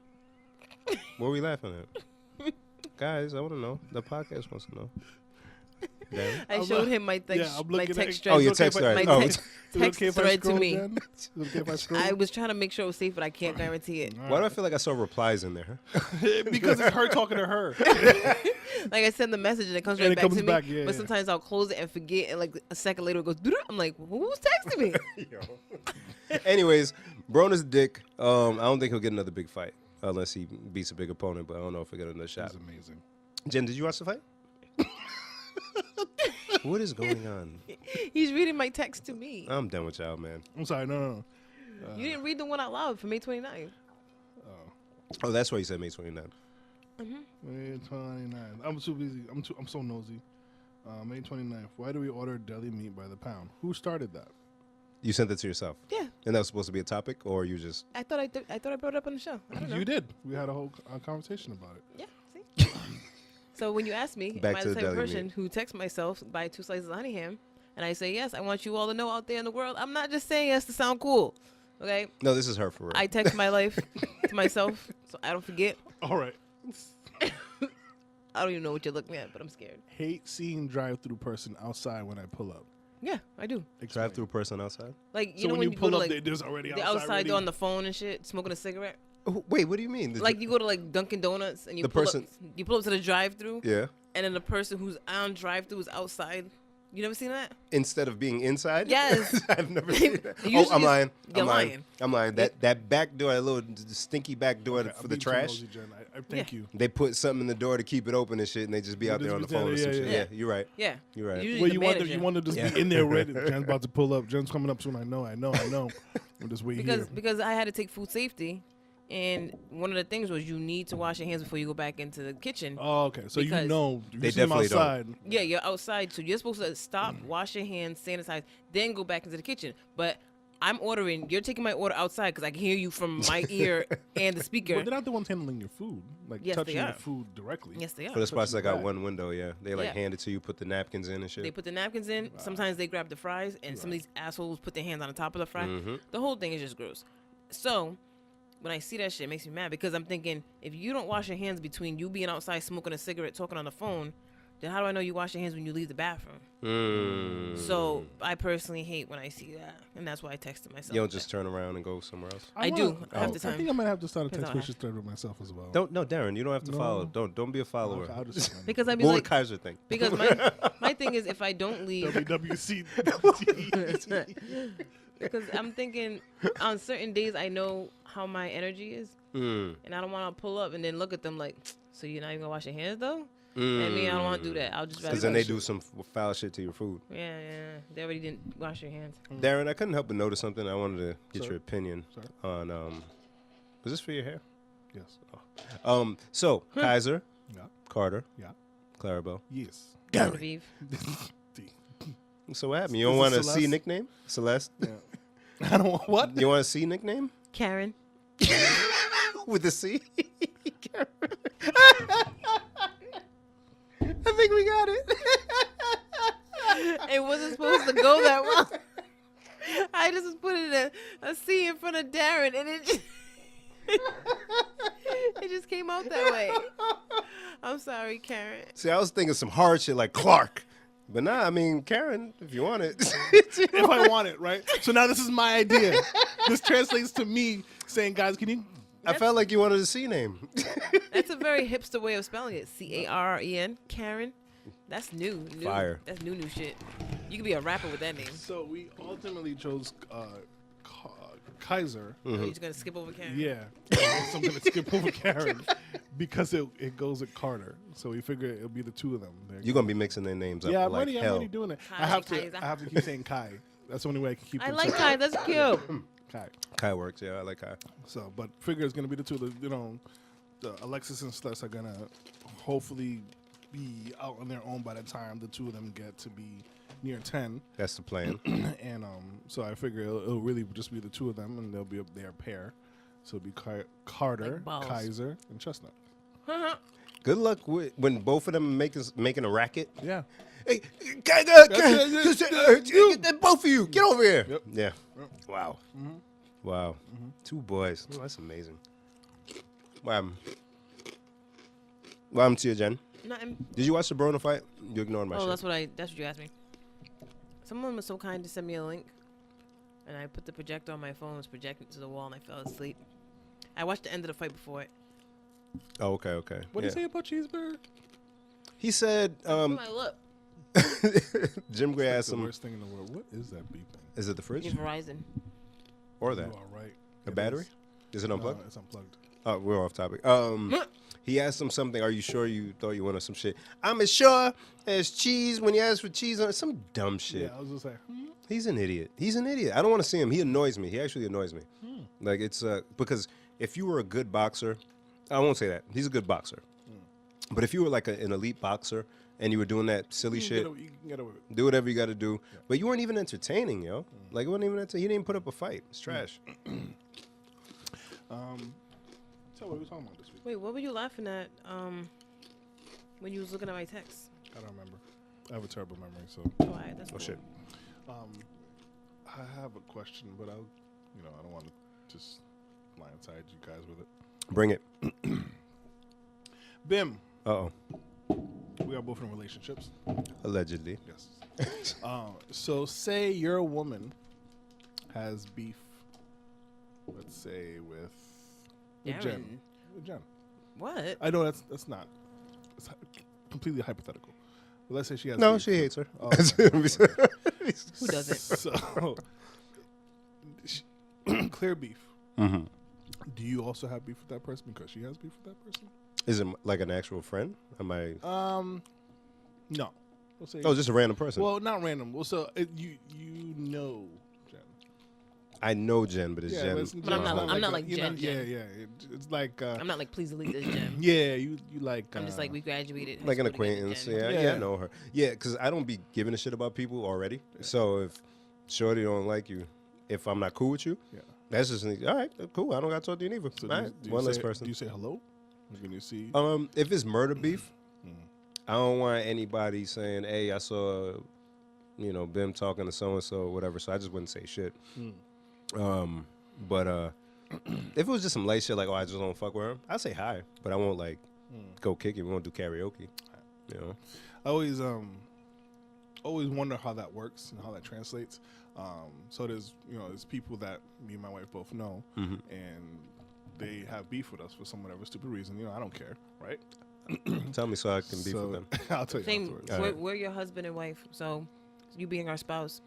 What are we laughing at? Guys, I want to know. The podcast wants to know. Darren? I showed him my Yeah, text, I'm my looking text at- thread. Oh, your okay, text but- thread. My Oh, text, Is it text okay if I thread to scroll, me. Jen? Is it okay if I scroll? I was trying to make sure it was safe, but I can't guarantee it. why do I feel like I saw replies in there? Because it's her talking to her. Like I send the message and it comes And right it back comes to me. back, yeah, but yeah. sometimes I'll close it and forget, and like a second later it goes. "Doo-doo." I'm like, who's texting me? Anyways, Broner's dick. I don't think he'll get another big fight unless he beats a big opponent. But I don't know if he'll get another shot. That's amazing. Jen, did you watch the fight? What is going on? He's reading my text to me. I'm done with y'all, man. I'm sorry. No. You didn't read the one out loud for May 29th. Oh, that's why you said May 29th. May 29th. I'm too busy. I'm so nosy. May 29th. Why do we order deli meat by the pound? Who started that? You sent it to yourself. Yeah, And that was supposed to be a topic, or you just... I thought I brought it up on the show. I don't know. You did. We had a whole conversation about it. Yeah. See. So when you ask me, Back am I to the the type of deli person meat. who texts myself buy 2 slices of honey ham, and I say yes, I want you all to know out there in the world, I'm not just saying yes to sound cool. Okay. No, this is her for real. I text my life to myself so I don't forget. All right. I don't even know what you're looking at, but I'm scared. Hate seeing drive-through person outside when I pull up. Yeah, I do. Explain. Drive-through person outside? Like, you So know when you go pull to, up, like, there's already the outside, outside ready. on the phone and shit, smoking a cigarette. Oh, wait, what do you mean? Like you go to like Dunkin' Donuts and you The pull person- up, you pull up to the drive-through, Yeah. and then the person who's on drive-through is outside. You never seen that? Instead of being inside? Yes. I've never seen that. Oh, Usually I'm lying. you're I'm lying. lying. I'm lying. That back door, that little stinky back door Okay, for I'm the being too trash, nosy, Jen. I thank you. they put something in the door to keep it open and shit, and they just be out They there on the just be phone or some standing- shit. yeah, Yeah, yeah. you're right. Yeah. You're right. Usually Well, the you want manager. you want to just Yeah. be in there ready. Jen's about to pull up. Jen's coming up soon. I know. I'm just waiting here. because I had to take food safety, and one of the things was you need to wash your hands before you go back into the kitchen. Oh, okay. So because you know, you They see them definitely don't. outside. Yeah, you're outside, so you're supposed to stop, wash your hands, sanitize, then go back into the kitchen. But I'm ordering. You're taking my order outside because I can hear you from my ear and the speaker. But they're not the ones handling your food, like Yes, touching they your are. food directly. Yes, they are. For the spots that got bad. one window, yeah. They like Yeah. hand it to you, put the napkins in and shit. They put the napkins in. Sometimes they grab the fries, and some of these assholes put their hands on the top of the fry. Mhm. The whole thing is just gross. So when I see that shit, it makes me mad because I'm thinking, if you don't wash your hands between you being outside smoking a cigarette, talking on the phone, then how do I know you wash your hands when you leave the bathroom? Mm. So I personally hate when I see that, and that's why I texted myself. You don't just turn around and go somewhere else. I do wanna- half the I time. think I might have to start a Depends text on message thread with myself as well. No, Darren, you don't have to No. follow. Don't be a follower. Okay, I'll just Because I'd be What would like, Kaiser think? because my thing is if I don't leave, WWC. because I'm thinking on certain days I know how my energy is, Mm. and I don't want to pull up and then look at them like, so you're not even gonna wash your hands though? I mean, I don't want to do that. I'll just rather. Because then they do some foul shit to your food. Yeah, they already didn't wash your hands. Darren, I couldn't help but notice something. I wanted to get Sir? your opinion Sir? on. Was this for your hair? Yes. So Kaiser, Yeah. Carter, Yeah. Clarabelle. Yes. Genevieve. D. So what happened? You don't Is it want a C Celeste? nickname? Celeste? Yeah. I don't want what? You want a C nickname? Karen. With a C? I think we got it. It wasn't supposed to go that well. I just put a C in front of Darren, and it just came out that way. I'm sorry, Karen. See, I was thinking some hard shit like Clark. But nah, I mean, Karen, if you want it. If I want it, right? So now this is my idea. This translates to me saying, guys, can you? I felt like you wanted a C name. That's a very hipster way of spelling it. Carren. Karen. That's new. Fire. That's new shit. You could be a rapper with that name. So we ultimately chose Kaiser. Are you just gonna skip over Karen? Yeah. So I'm going to skip over Karen because it goes with Carter. So we figure it'll be the two of them. You're going to be mixing their names up Yeah, I'm like already hell. doing it. Kai, I have Kaiser. to keep saying Kai. That's the only way I can keep I them like separate. Kai. That's cute. Kai. Kai works, yeah, I like Kai. So, but figure it's going to be the two. The Alexis and Celeste are going to hopefully be out on their own by the time the two of them get to be near 10. That's the plan. And so I figure it'll really just be the two of them, and they'll be their pair. So it'll be Carter, Like balls. Kaiser, and Chestnut. Good luck when both of them making a racket. Yeah. Hey, it. both of you, get over here. Yep. Yeah. Wow. Wow. Two boys. Oh, that's amazing. What happened to you, Jen? Nothing. Did you watch the Brona fight? You ignored my Oh, shit. that's what you asked me. Someone was so kind to send me a link, and I put the projector on my phone, was projecting to the wall, and I fell asleep. I watched the end of the fight before it. Oh, okay. What did he say about cheeseburger? He said, My lip. Jim Gray asked The him, worst thing in the world. What is that beeping? is it the fridge? Verizon. Or that? You are right. The It battery? is. Is it unplugged? No, it's unplugged. Oh, we're off topic. He asked him something. Are you sure you thought you wanted some shit? I'm as sure as cheese when you ask for cheese on it. Some dumb shit. Yeah, I was just like, He's an idiot. I don't want to see him. He annoys me. He actually annoys me. Like it's because if you were a good boxer, I won't say that. He's a good boxer. But if you were like an elite boxer and you were doing that silly shit, you can get away with it. do whatever you got to do. Yeah. But you weren't even entertaining, yo. Like it wasn't even. He didn't even put up a fight. It's trash. So what are we talking about this week? Wait, what were you laughing at when you was looking at my text? I don't remember. I have a terrible memory, so. Oh, all right, that's Oh cool. shit. I have a question, but I don't want to just blindside you guys with it. Bring it. Bim, Uh oh. we are both in relationships. Allegedly. Yes. So say your woman has beef, let's say with Jen. Darren. With Jen. What? I know that's not. It's completely hypothetical. But let's say she has. No, beef. she hates her. Oh, okay. Who doesn't? So, clear beef. Mm-hmm. Do you also have beef with that person because she has beef with that person? Is it like an actual friend? Am I? No. We'll say. Oh, just a random person. Well, not random. Well, so you know Jen. I know Jen, but it's Jen. listen, But I'm Jen's not like you're Jen, Yeah, Jen. yeah. It's like. I'm not like, please delete this gem. Yeah, you like. I'm just like, we graduated. high Like an school together, acquaintance. Jen. Yeah, Yeah. I know her. Yeah, because I don't be giving a shit about people already. So if Shorty don't like you, if I'm not cool with you, Yeah. that's just all right. Cool. I don't got to talk to you neither. So All right, do you one less say, person. Do you say hello when you see? If it's murder beef, I don't want anybody saying, "Hey, I saw, Bim talking to so and so, whatever." So I just wouldn't say shit. But if it was just some light shit like, "Oh, I just don't fuck with her," I'd say hi, but I won't like go kick it. We won't do karaoke. You know. I always wonder how that works and how that translates. So there's people that me and my wife both know, and they have beef with us for some whatever stupid reason. I don't care, right? Tell me so I can beef with them. I'll tell you Same. afterwards. We're your husband and wife, so you being our spouse,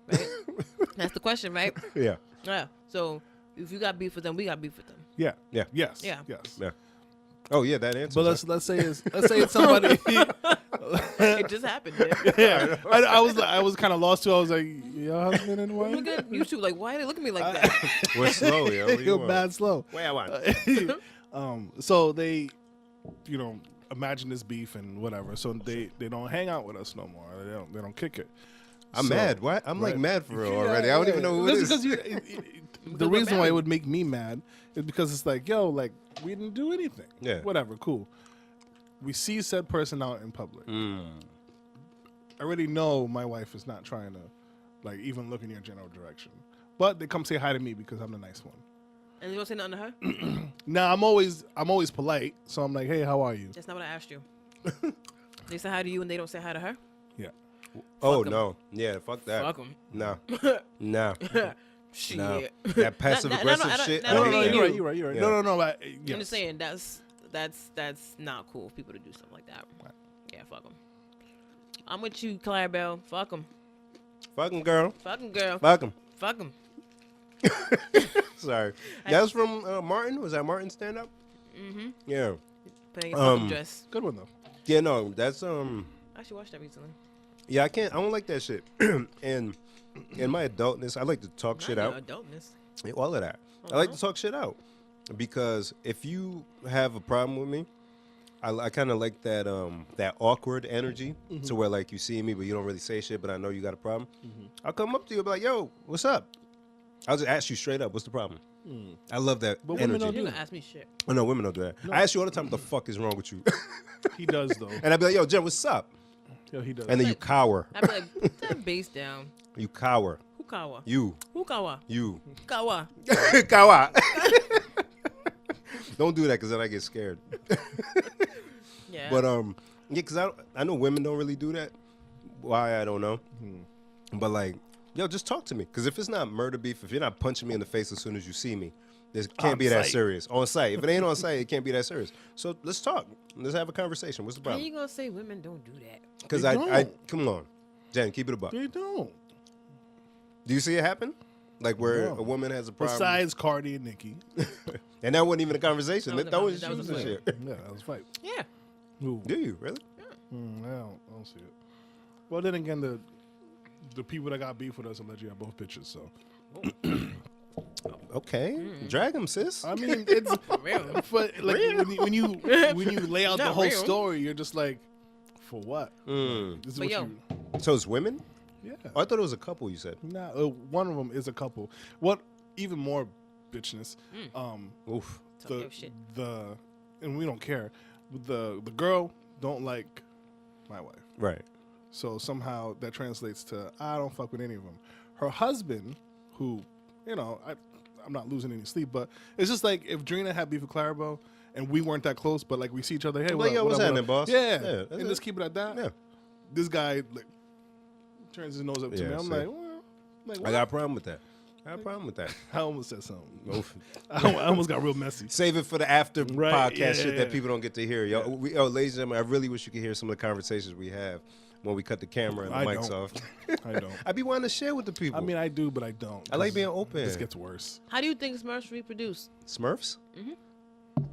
right? That's the question, right? Yeah. Yeah. So if you got beef with them, we got beef with them. Yeah. Yeah. Yes. Yeah. Yes. Yeah. Oh yeah, that answer. But let's say it's somebody. It just happened. Dude. Yeah. I was kind of lost too. I was like, your husband and wife. Look at you two. Like, why are they looking at me like that? We're slow, yo. What do you You're want? bad slow. Where I want. So they, imagine this beef and whatever. So they don't hang out with us no more. They don't kick it. I'm So- mad. What? I'm like right. mad for real Yeah, already. I don't even know who it Listen, is. 'cause the Because we're reason why it married. would make me mad is because it's like, yo, like we didn't do anything. Yeah. Whatever, cool. We see said person out in public. I already know my wife is not trying to, like, even look in your general direction. But they come say hi to me because I'm the nice one. And you don't say nothing to her? Now I'm always polite, so I'm like, hey, how are you? That's not what I asked you. They say hi to you and they don't say hi to her? Yeah. Oh Fuck 'em. no. Yeah. Fuck that. Fuck them. No. No. Shit. No. That passive aggressive shit. I don't hate mean that. you. You're right. Yeah. No. Yes. I'm just saying that's not cool for people to do something like that. Right. Yeah, fuck them. I'm with you, Clarabelle. Fuck them. Fucking girl. Fucking girl. Fuck him. Fuck them. Sorry. That's from Martin. Was that Martin stand up? Mm-hmm. Yeah. Putting a fucking dress. Good one though. Yeah. No. That's I actually watched that recently. Yeah. I don't like that shit. And in my adultness, I like to talk shit Not out. your adultness. Yeah, all of that. I like to talk shit out because if you have a problem with me, I kind of like that that awkward energy to where like you see me but you don't really say shit, but I know you got a problem. I'll come up to you and be like, "Yo, what's up?" I'll just ask you straight up, "What's the problem?" I love that But women energy. don't You're do gonna ask me shit. Oh no, women don't do that. I ask you all the time, "What the fuck is wrong with you?" He does though. And I'd be like, "Yo, Jen, what's up?" Yeah, he does. And then you cower. I'd be like, put that bass down. You cower. Who kawa? You. Who kawa? You. Kawa. Kawa. Don't do that because then I get scared. Yeah. But Yeah, because I know women don't really do that. Why, I don't know. But like, yo, just talk to me. Because if it's not murder beef, if you're not punching me in the face as soon as you see me, this can't be that serious. On site. If it ain't on site, it can't be that serious. So let's talk. Let's have a conversation. What's the How problem? you gonna say women don't do that? Because They I don't. come on, Jen, keep it a buck. They don't. Do you see it happen? Like where No. a woman has a problem, Besides Cardi and Nicki. and that wasn't even a conversation. That was That a was fight. shit. Yeah, that was a fight. Yeah. Ooh. Do you really? I don't see it. Well, then again, the people that got beef with us allegedly are both bitches. So Okay, drag him, sis. I mean, it's real. but like when you lay out the Not whole real. story, you're just like, for what? This is But what yo. you. So it's women? Yeah. Oh, I thought it was a couple. You said. Nah, one of them is a couple. What even more bitchness? Oof. Talk The your shit. and we don't care. The girl don't like my wife. Right. So somehow that translates to I don't fuck with any of them. Her husband, who, I'm not losing any sleep, but it's just like if Drina had beef with Clarabelle and we weren't that close, but like we see each other, hey, Like, what up, yo, what what's up, happening, what up? boss? Yeah, Yeah, that's and it. just keep it at that. Yeah. This guy like turns his nose up to Yeah, me. I'm see. like, well, what? I got a problem with that. I almost said something. Oof. I almost got real messy. Save it for the after Right, podcast yeah, shit yeah, that yeah. people don't get to hear. Yo, ladies and gentlemen, I really wish you could hear some of the conversations we have when we cut the camera and the I mics don't. off. I don't. I be wanting to share with the people. I mean, I do, but I don't. I like 'cause being open. This gets worse. How do you think Smurfs reproduce? Smurfs?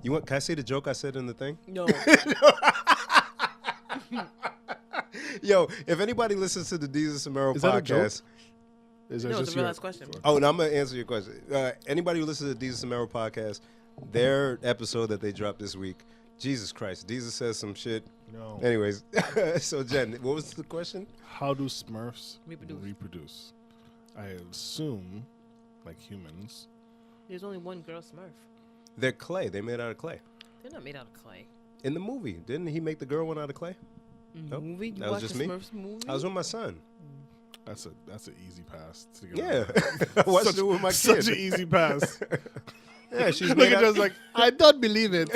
You want? Can I say the joke I said in the thing? No. Yo, if anybody listens to the Jesus and Mero Is that a joke? podcast, Is that No, it's just a real your- ass question. oh, no, I'm gonna answer your question. Anybody who listens to the Jesus and Mero podcast, their episode that they dropped this week, Jesus Christ, Jesus says some shit. No. Anyways, so Jen, what was the question? How do Smurfs Reproduce. I assume, like humans. There's only one girl Smurf. They're clay. They made out of clay. They're not made out of clay. In the movie, didn't he make the girl one out of clay? Nope. Movie? You That was watch just the me. Smurfs movie? I was with my son. That's an easy pass. To get Yeah, over. I watched Such- it with my Such kid. an easy pass. Yeah, she's Look made at out. us like I don't believe it.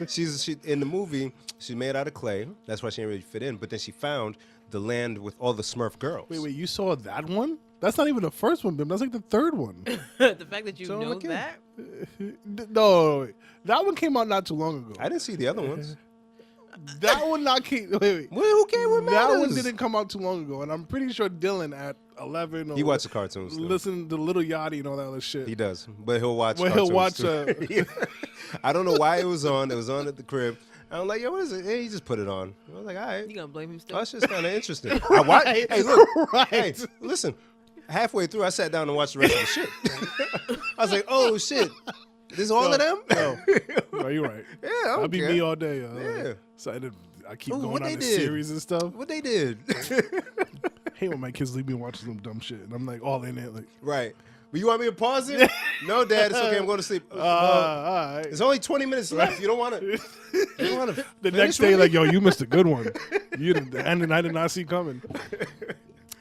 She in the movie. She's made out of clay. That's why she didn't really fit in. But then she found the land with all the Smurf girls. wait, you saw that one? That's not even the first one, Bim. That's like the third one. The fact that you So I'm know a kid. that? No, that one came out not too long ago. I didn't see the other ones. That one not came. Wait. Well, who cares what That one matters? didn't come out too long ago, and I'm pretty sure Dylan at 11. Or He watches the cartoons. Still. Listen to Little Yachty and all that other shit. He does, but he'll watch. Well, he'll cartoons, watch, too. I don't know why it was on. It was on at the crib. I'm like, yo, what is it? Hey, he just put it on. I was like, all right. You gonna blame him still? Oh, that's just kind of interesting. I watch, hey, look. Right. Hey, listen. Halfway through, I sat down and watched the rest of the shit. I was like, oh, shit. This is all of them? No, you're right. Yeah, I don't I'll be care. me all day. Yeah. So I keep Ooh, going what on they the did? series and stuff. What they did. Hate when my kids leave me watching some dumb shit, and I'm like all in it. Like, Right. Well, you want me to pause it? No, Dad, it's okay. I'm going to sleep. all right. It's only 20 minutes left. You don't want to. You don't want to. The next day, like, yo, you missed a good one. And I did not see coming.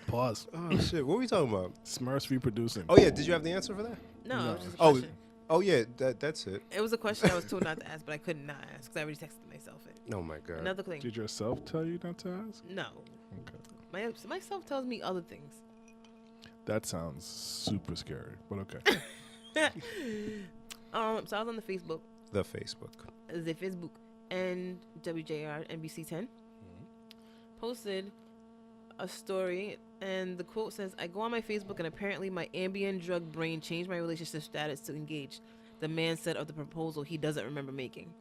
Pause. Oh shit! What were we talking about? Smurfs reproducing. Oh yeah, did you have the answer for that? No, it was just a Oh, question. oh yeah, that's it. It was a question I was told not to ask, but I couldn't not ask because I already texted myself it. Oh my god. Another thing. Did yourself tell you not to ask? No. Okay. Myself tells me other things. That sounds super scary, but okay. So I was on the Facebook, The Facebook. and WJR NBC 10 posted a story, and the quote says, "I go on my Facebook and apparently my Ambien drug brain changed my relationship status to engaged." The man said of the proposal he doesn't remember making.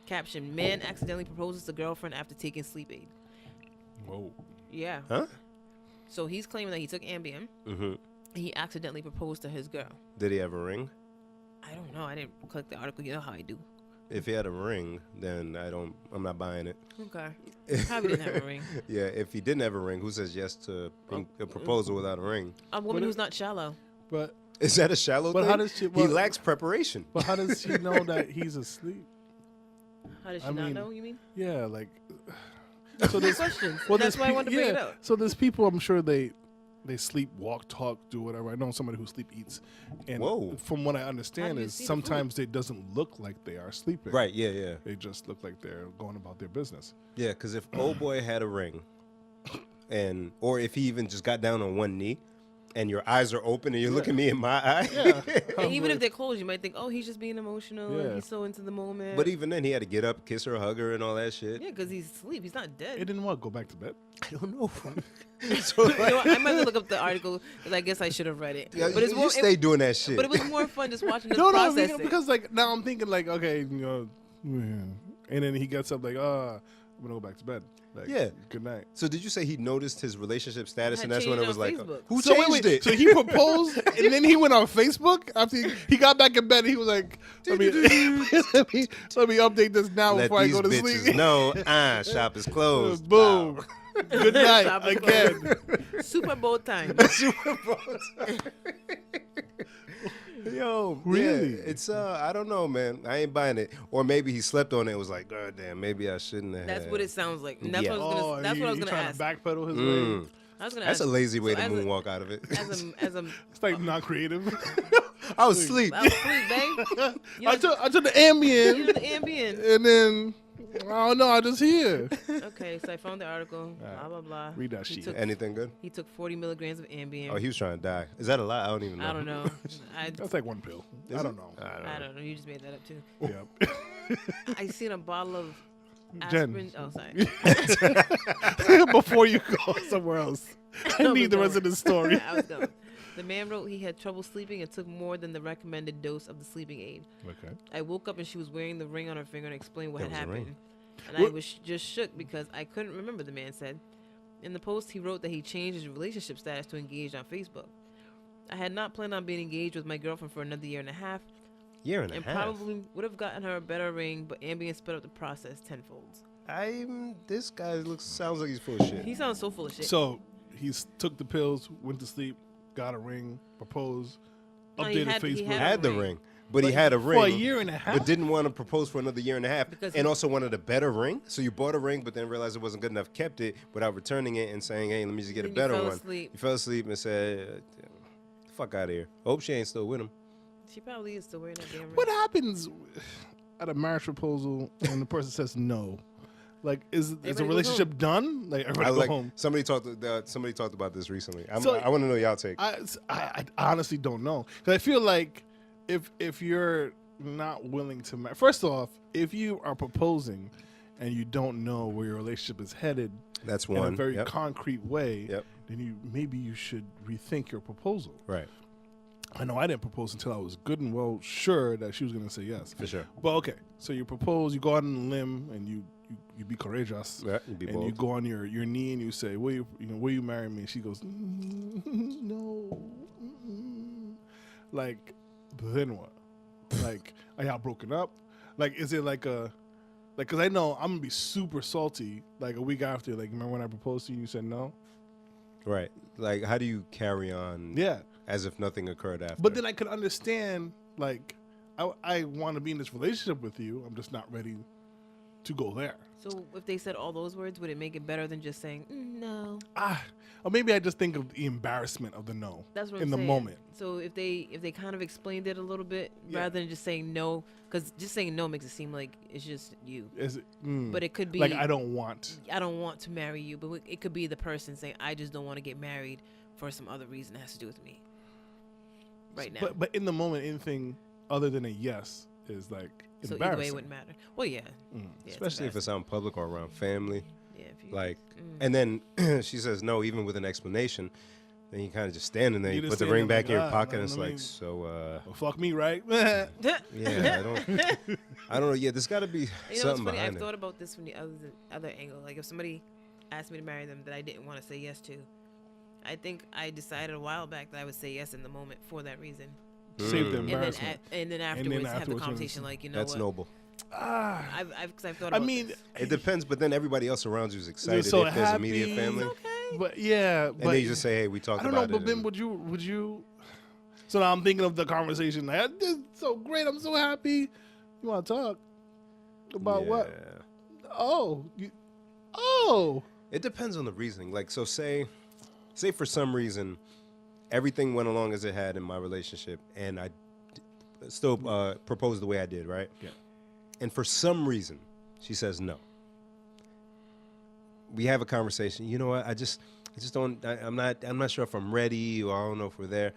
Caption: Man accidentally proposes to girlfriend after taking sleep aid. Whoa. Yeah. Huh? So he's claiming that he took Ambien Mm-hmm. and he accidentally proposed to his girl. Did he have a ring? I don't know. I didn't click the article. You know how I do. If he had a ring, then I'm not buying it. Okay. Probably didn't have a ring. Yeah, if he didn't have a ring, who says yes to a proposal without a ring? A woman But who's not shallow. But Is that a shallow But thing? how does she- he well- lacks preparation. but how does he know that he's asleep? How does she I not mean, know, you mean? Yeah, like. So there's questions. Well, That's there's why I pe- wanted to bring it yeah, up. So there's people, I'm sure they they sleep, walk, talk, do whatever. I know somebody who sleep eats, and Whoa. from what I How understand do you is see the sometimes it doesn't look like they are sleeping. Right, yeah. They just look like they're going about their business. Yeah, because if old boy had a ring, or if he even just got down on one knee, and your eyes are open and you're looking me in my eye. Yeah. And even if they're closed, you might think, oh, he's just being emotional. Yeah. And he's so into the moment. But even then, he had to get up, kiss her, hug her, and all that shit. yeah, because he's asleep. He's not dead. It didn't want to go back to bed. I don't know. So, You know what? I might look up the article because I guess I should have read it. yeah, But it's you more. stay doing that shit. But it was more fun just watching this No, process. because like now I'm thinking like, okay, and then he gets up like, I'm gonna go back to bed. Like, Yeah. Good night. So did you say he noticed his relationship status, Had and that's when it changed was on like, Facebook. who So changed it? So he proposed, and then he went on Facebook after he got back in bed. And he was like, let me update this now Let before I these go to bitches sleep. know, shop is closed. Boom. Good night Shop is again. Super Bowl time. Super Bowl time. Yo, Really? Yeah, it's I don't know, man. I ain't buying it. Or maybe he slept on it and was like, God damn, maybe I shouldn't have. That's what it sounds like. And that's Yeah. what I was gonna. That's what I was gonna trying ask. to backpedal his Mm. way. I was gonna That's ask. a lazy way so to as a- moonwalk out of it. As a, It's like not creative. I was asleep. I was asleep, babe. You I know, took the you Ambien, know the ambient. and then I don't know. I just hear. Okay, so I found the article. Blah blah blah. Read that He shit. took- Anything good? He took 40 milligrams of Ambien. Oh, he was trying to die. Is that a lie? I don't even know. I don't know. That's like one pill. Is I it? don't know. I don't know. You just made that up too. Yeah. I seen a bottle of Jen. aspirin. Oh, sorry. Before you go somewhere else, I No, need but the rest don't of the story. I was going. The man wrote he had trouble sleeping and took more than the recommended dose of the sleeping aid. Okay. I woke up and she was wearing the ring on her finger and explained what That had was a happened. ring. And I was just shook because I couldn't remember, the man said. In the post, he wrote that he changed his relationship status to engaged on Facebook. I had not planned on being engaged with my girlfriend for another year and a half, Year and a and half. probably would have gotten her a better ring, but Ambien sped up the process tenfold. This guy sounds like he's full of shit. He sounds so full of shit. So he took the pills, went to sleep, got a ring, proposed, No, he updated had- he Facebook. had had the ring. ring, but he had a ring for a year and a half. but didn't want to propose for another year and a half, Because and he- also wanted a better ring. So you bought a ring, but then realized it wasn't good enough, kept it without returning it and saying, "Hey, let me just get a Then you better fell one." asleep. You fell asleep and said, "Fuck out of here." Hope she ain't still with him. She probably is still wearing that damn ring. What happens at a marriage proposal and the person says no? Like, is the Everybody goes relationship done? Like, everybody go home. Somebody talked about this recently. So- I want to know y'all take. I honestly don't know. 'Cause I feel like if you're not willing to marry, first off, if you are proposing and you don't know where your relationship is headed That's in one. a very Yep. concrete way, Yep. then maybe you should rethink your proposal. Right. I know I didn't propose until I was good and well sure that she was going to say yes. For sure. But okay, so you propose, you go out on a limb, and you be courageous, Yeah, you be and bold. you go on your knee and you say, "Will you marry me?" And she goes, "No." Like, then what? Like, are y'all broken up? Like, is it like because I know I'm gonna be super salty. Like a week after, like, remember when I proposed to you? You said no. Right. Like, how do you carry on Yeah, as if nothing occurred after? but then I could understand. Like, I want to be in this relationship with you. I'm just not ready to go there. So if they said all those words, would it make it better than just saying no? Or maybe I just think of the embarrassment of the no. That's what in I'm the saying. moment. So if they kind of explained it a little bit Yeah. rather than just saying no, because just saying no makes it seem like it's just you. Is it? But it could be Like, I don't want. I don't want to marry you, but it could be the person saying I just don't want to get married for some other reason that has to do with me. Right now. But in the moment, anything other than a yes is like so either embarrassing. way it wouldn't matter. Well, yeah. Yeah, especially if it's out in public or around family. Yeah, if you, Like, and then she says no, even with an explanation. Then you kind of just standing there. You You just put the stand ring there back like, in your ah, pocket, let and it's me- like, so, Well, fuck me, right? yeah, I don't know. Yeah, there's got to be You know what's something funny? behind I've it. thought about this from the other angle. Like if somebody asked me to marry them that I didn't want to say yes to, I think I decided a while back that I would say yes in the moment for that reason. Save the And then, embarrassment. and then afterwards have the afterwards, conversation like, you know That's what? noble. I've thought I about mean, this. It depends, but then everybody else around you is excited so if there's immediate happy. family. Okay. but yeah, And but then you just say, hey, we talked I don't about know. it. But then and- would you? So now I'm thinking of the conversation. Like, this is so great. I'm so happy. You want to talk about what? Yeah. Oh, oh. It depends on the reasoning. Like, so say say for some reason everything went along as it had in my relationship, and I still proposed the way I did, right? Yeah. And for some reason, she says no. We have a conversation. You know what? I just don't. I'm not sure if I'm ready, or I don't know if we're there.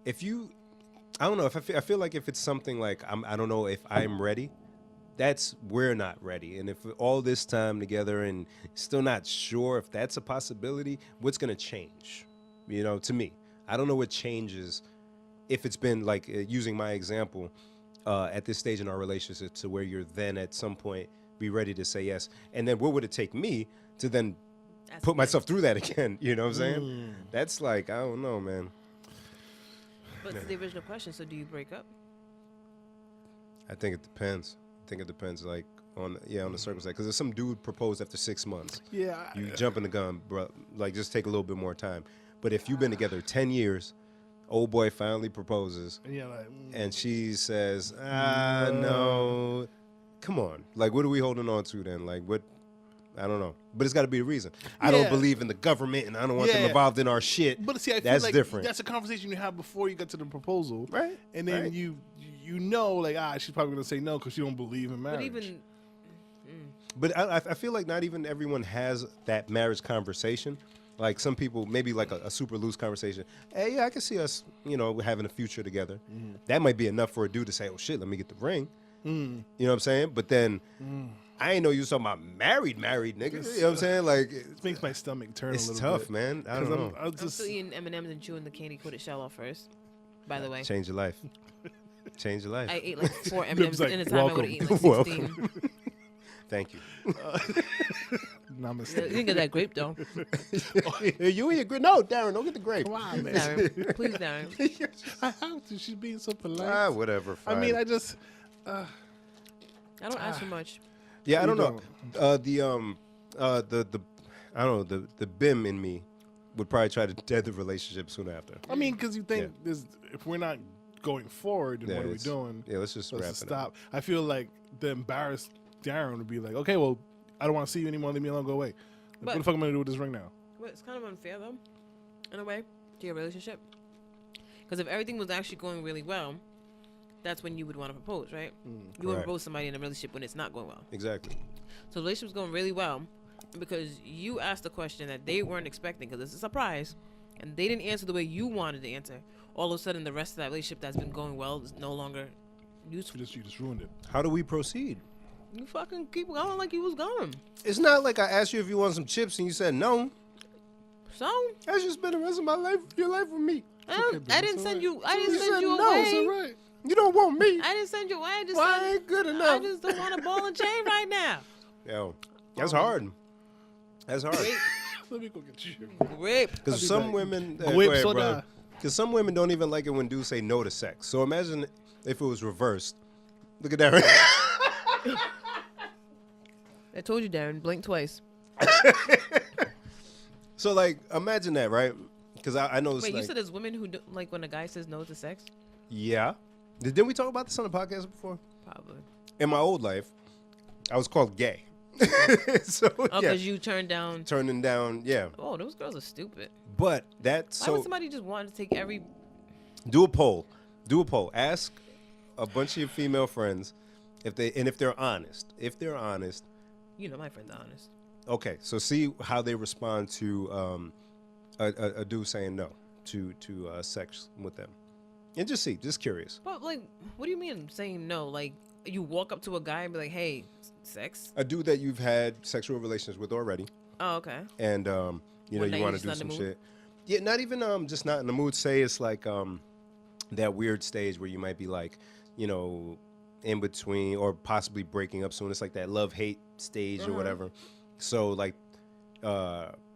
I don't know if I feel like if it's something like I don't know if I'm ready. We're not ready. And if all this time together and still not sure if that's a possibility, what's gonna change? You know, to me, I don't know what changes if it's been like using my example at this stage in our relationship to where you're then at some point be ready to say yes. And then what would it take me to then put myself through that again? You know what I'm saying? That's like, I don't know, man. But to the original question, so do you break up? I think it depends. Like on the circumstance. Because if some dude proposed after 6 months, Yeah. you jump in the gun, bro. Like, just take a little bit more time. But if you've been together 10 years, old boy finally proposes, And you're like, and she says, no. Come on. Like, what are we holding on to then? Like, what? I don't know. But it's got to be a reason. I don't believe in the government, and I don't want them involved in our shit. But see, I that's feel like different. That's a conversation you have before you get to the proposal. Right. And then Right. you know, like, she's probably going to say no because she don't believe in marriage. But even But I feel like not even everyone has that marriage conversation. Like some people, maybe like a super loose conversation. Hey, yeah, I can see us, having a future together. That might be enough for a dude to say, oh, shit, let me get the ring. You know what I'm saying? But then I ain't know you was talking about married niggas. You know what I'm saying? Like, It makes my stomach turn a it's little bit. tough, man. I don't know. I'm still eating M&M's and chewing the candy-coated shell off first. By the way, Change your life. Change your life. I ate like 4 M&M's like, in a time I would welcome. have eaten like Welcome. 16. Thank you. Namaste. You didn't get that grape though. You eat a grape? No, Darren, don't get the grape. Come on, man. Darren, please, Darren. I have to. She's being so polite. Whatever. I Fine. mean, I just. I don't ask for much. Yeah, I You don't know. The BIM in me would probably try to dead the relationship soon after. I mean, because you think if we're not going forward, then Yeah, what are we it's- doing? Yeah, let's just Let's wrap just it up. stop. I feel like the embarrassed Darren would be like, okay, well, I don't want to see you anymore. Leave me alone. Go away. Like, But- what the fuck am I gonna do with this ring now? But it's kind of unfair though, in a way, to your relationship. Because if everything was actually going really well, that's when you would want to propose, right? You would Correct. propose to somebody in a relationship when it's not going well. Exactly. So the relationship's going really well because you asked a question that they weren't expecting because it's a surprise, and they didn't answer the way you wanted to answer. All of a sudden, the rest of that relationship that's been going well is no longer useful. You just ruined it. How do we proceed? You fucking keep going like you was going. It's not like I asked you if you want some chips and you said no. So That's just been the rest of my life, your life with me. I didn't send you. I didn't You send said you no, away. It's all right. You don't want me. I didn't send you away. I just Well, I said, ain't good I enough. just don't want a ball and chain right now. Yo, that's hard. That's hard. Let me go get you. Rape. Because I'll be some back. women, Whip go ahead, soda. bro. Because some women don't even like it when dudes say no to sex. So imagine if it was reversed. Look at that. I told you, Darren. Blink twice. So like, imagine that, right? Because I know it's Wait, like, you said there's women who do, like when a guy says no to sex? yeah. Didn't we talk about this on the podcast before? Probably. In my old life, I was called gay. So Oh, yeah, because you turned down. turning down, yeah. Oh, those girls are stupid. But that Why would so somebody just want to take every? do a poll. Do a poll. Ask a bunch of your female friends if they're honest. If they're honest, You know, my friends are honest. okay. So see how they respond to a dude saying no to sex with them, and just see. Just curious. But like, what do you mean saying no? Like, you walk up to a guy and be like, "Hey, sex." A dude that you've had sexual relations with already, Oh, okay. and One you night want to you're do just not in some the mood? shit. Yeah, not even just not in the mood. Say it's like that weird stage where you might be like, in between or possibly breaking up soon. It's like that love-hate stage or whatever. So like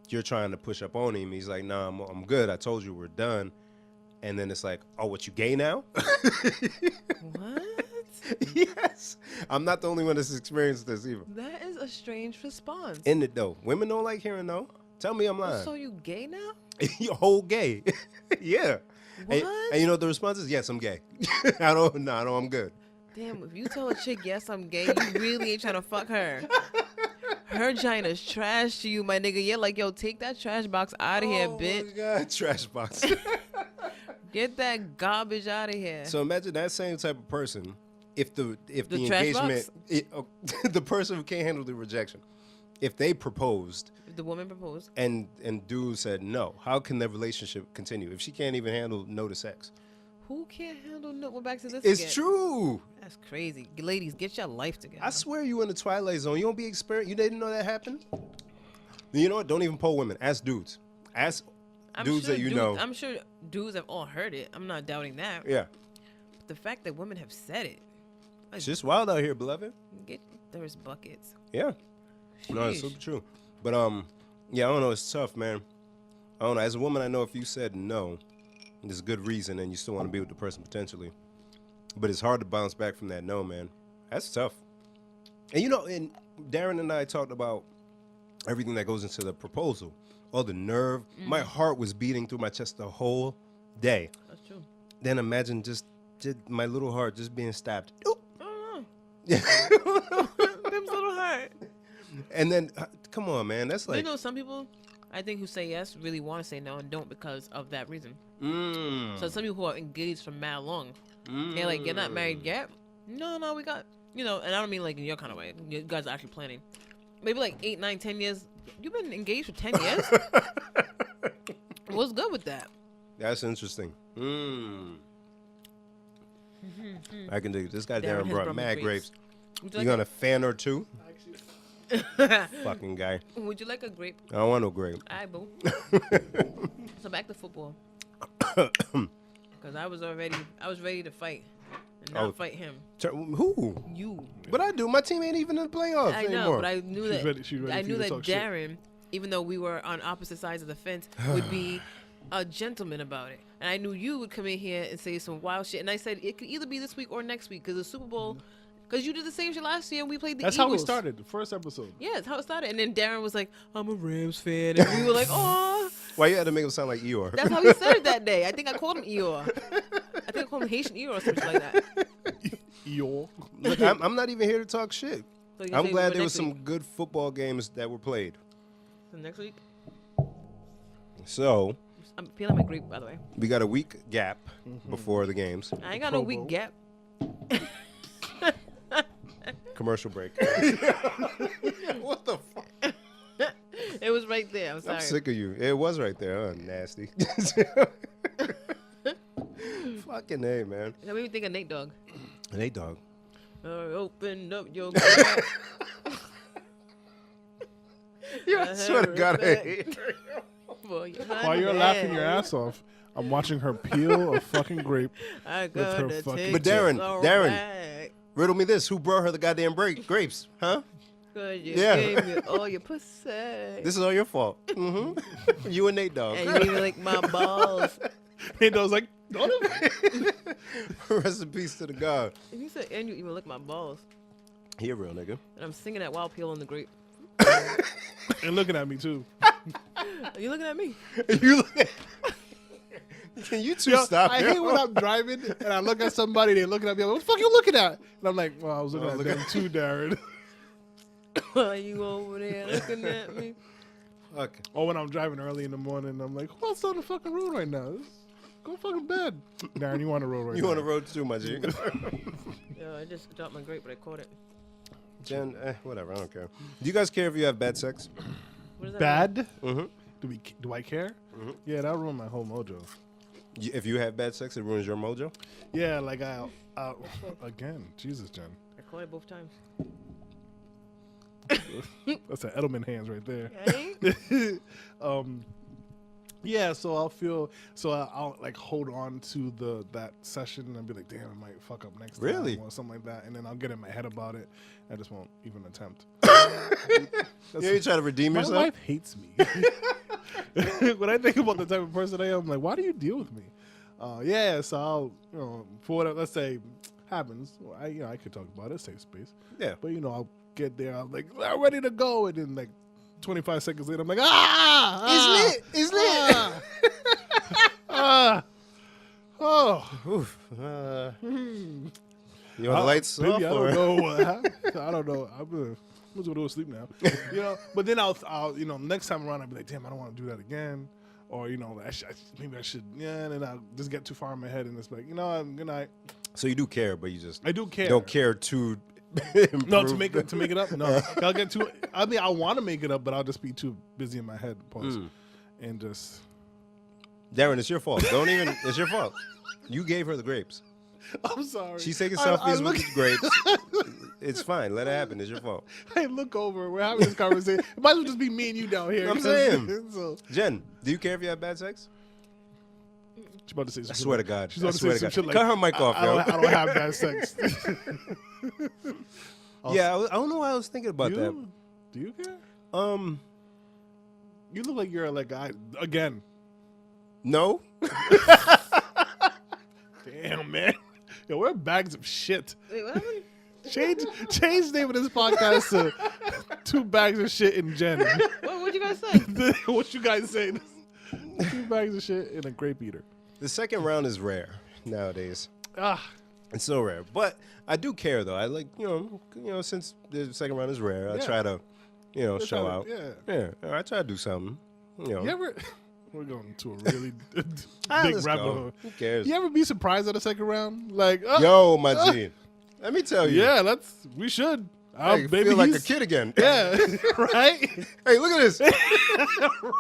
you're trying to push up on him. He's like, nah, I'm good. I told you we're done. And then it's like, oh, what, you gay now? What? Yes. I'm not the only one that's experienced this either. That is a strange response. In it though. Women don't like hearing no. Tell me I'm lying. So you gay now? You're whole gay. Yeah. What? And the response is, yes, I'm gay. No, I'm good. Damn, if you tell a chick yes I'm gay, you really ain't trying to fuck her. Her China's trash to you, my nigga. You're like, yo, take that trash box out of here, bitch. Oh my God, trash box. Get that garbage out of here. So imagine that same type of person. If the trash engagement, the person who can't handle the rejection, if they proposed, If the woman proposed. and dude said no, how can their relationship continue if she can't even handle no to sex? Who can't handle no? We're back to this It's again. true. That's crazy. Ladies, get your life together. I swear you in the Twilight Zone. You don't be experienced. You didn't know that happened? You know what? Don't even poll women. Ask dudes. Ask dudes that you know. I'm sure dudes have all heard it. I'm not doubting that. Yeah. But the fact that women have said it. It's just wild out here, beloved. Get thirst buckets. Yeah. No, it's Sheesh. super true. But yeah, I don't know. It's tough, man. I don't know. As a woman, I know if you said no, there's a good reason, and you still want to be with the person potentially. But it's hard to bounce back from that no, man. That's tough. And you know, and Darren and I talked about everything that goes into the proposal. All the nerve. My heart was beating through my chest the whole day. That's true. Then imagine just my little heart just being stabbed. Oop. I don't know. Them's little heart. And then, come on, man. That's like. You know, some people, I think, who say yes really want to say no and don't because of that reason. So some people who are engaged for mad long, they're like, you're not married yet? No, we got, you know, and I don't mean like in your kind of way. You guys are actually planning. Maybe like 8, 9, 10 years. You've been engaged for 10 years? What's good with that? That's interesting. I can dig it. This guy Darren has brought brought me mad grapes. grapes. Would You you, gonna like fan or two? Fucking guy. would you like a grape? I don't want no grape. Alright, boo. So back to football. Because I was ready to fight. And not Oh. fight him. Who? You. But I do. My team ain't even in the playoffs I know, anymore. but I knew She's that ready- she's ready I for knew you to that talk shit. Darren, even though we were on opposite sides of the fence, would be a gentleman about it. And I knew you would come in here and say some wild shit. And I said it could either be this week or next week because the Super Bowl. Because you did the same shit last year and we played the That's Eagles. how we started. The first episode. Yeah, that's how it started. And then Darren was like, "I'm a Rams fan," and we were like, "Oh." Why you had to make him sound like Eeyore? That's how we said it that day. I think I called him Eeyore. I think I called him Haitian Eeyore or something like that. Yo. Look, I'm not even here to talk shit. So you I'm say glad for there was next some week? good football games that were played. So next week, So I'm peeling my grape, by the way. we got a week gap before the games. I ain't got no Pro week Bowl. gap. Commercial break. What the fuck? It was right there. I'm sorry. I'm sick of you. It was right there, huh? Nasty. Fucking A, man. That made me think of Nate Dogg. Hey, dog. Open up your gap. Yo, I swear to God, I hate her. While you're laughing your ass off, I'm watching her peel a fucking grape. I with her gotta fucking- take But Darren, it Darren. back, Riddle me this. Who brought her the goddamn grapes? Huh? 'cause you Yeah. gave me all your pussy. This is all your fault. Mm-hmm. You and Nate, dog. And you even like my balls. And I was like, Rest in peace to the God. And he said, and you even lick my balls. He a real nigga. And I'm singing that while peeling the grape. and looking at me too. Are you looking at me? You look at- Can you two Yo, stop? I yo? hate when I'm driving and I look at somebody, they're looking at me. I'm like, what the fuck you looking at? And I'm like, well, I was looking at look them at- too, Darren. Are you over there looking at me? Fuck. Or when I'm driving early in the morning, I'm like, who else on the fucking road right now? Go fucking bed. Darren, you on the road right You now. on the road too, my G. Yo, I just dropped my grape, but I caught it. Jen, whatever. I don't care. Do you guys care if you have bad sex? What does that mean? Bad? Mm-hmm. Do I care? Yeah, that'll ruin my whole mojo. If you have bad sex, it ruins your mojo. Yeah, like again, Jesus, Jen. I caught it both times. That's an Edelman hands right there. Okay. Yeah, so I'll like hold on to that session and be like, damn, I might fuck up next Really? time or something like that, and then I'll get in my head about it. I just won't even attempt. Yeah, you try to redeem My yourself. wife hates me. When I think about the type of person I am, I'm like, why do you deal with me? Yeah, so I'll, for whatever, let's say happens, I could talk about it, safe space. Yeah. But I'll get there, I'm like, I'm ready to go, and then like 25 seconds later, I'm like, ah, It's lit. Oh, Oof. You want the lights maybe off? I or- don't know what happened. I don't know. Let's go to sleep now. But then I'll next time around I'll be like, damn, I don't want to do that again. Or maybe I should, and then I'll just get too far in my head and it's like, good night. So you do care, but you just I do care. don't care to No, to make it up. No, I'll get too. I mean, I want to make it up, but I'll just be too busy in my head. Pause. And just. Darren, it's your fault. Don't even. It's your fault. You gave her the grapes. I'm sorry. She's taking selfies with the grapes. It's fine. Let it happen. It's your fault. Hey, look over. We're having this conversation. It might as well just be me and you down here. I'm saying. So. Jen, do you care if you have bad sex? She's about to say. I swear to God. She's about to say some shit like. Cut her mic off, yo. I don't have bad sex. Yeah, I don't know why I was thinking about that. Do you care? You look like you're like again. No. Damn, man. Yo, we're bags of shit. Wait, what happened? Change the name of this podcast to 2 bags of shit in Jen. What'd you guys say? What you guys say? 2 bags of shit and a grape eater. The second round is rare nowadays. Ah, It's so rare. But I do care, though. I like, since the second round is rare, I try to, show out. Yeah. I try to do something. You ever? We're going to a really big Let's rabbit go. hole. Who cares? You ever be surprised at a second round? Like, Yo, my G. Let me tell you. yeah, we should. I Baby, feel like a kid again. Yeah, right. Hey, look at this.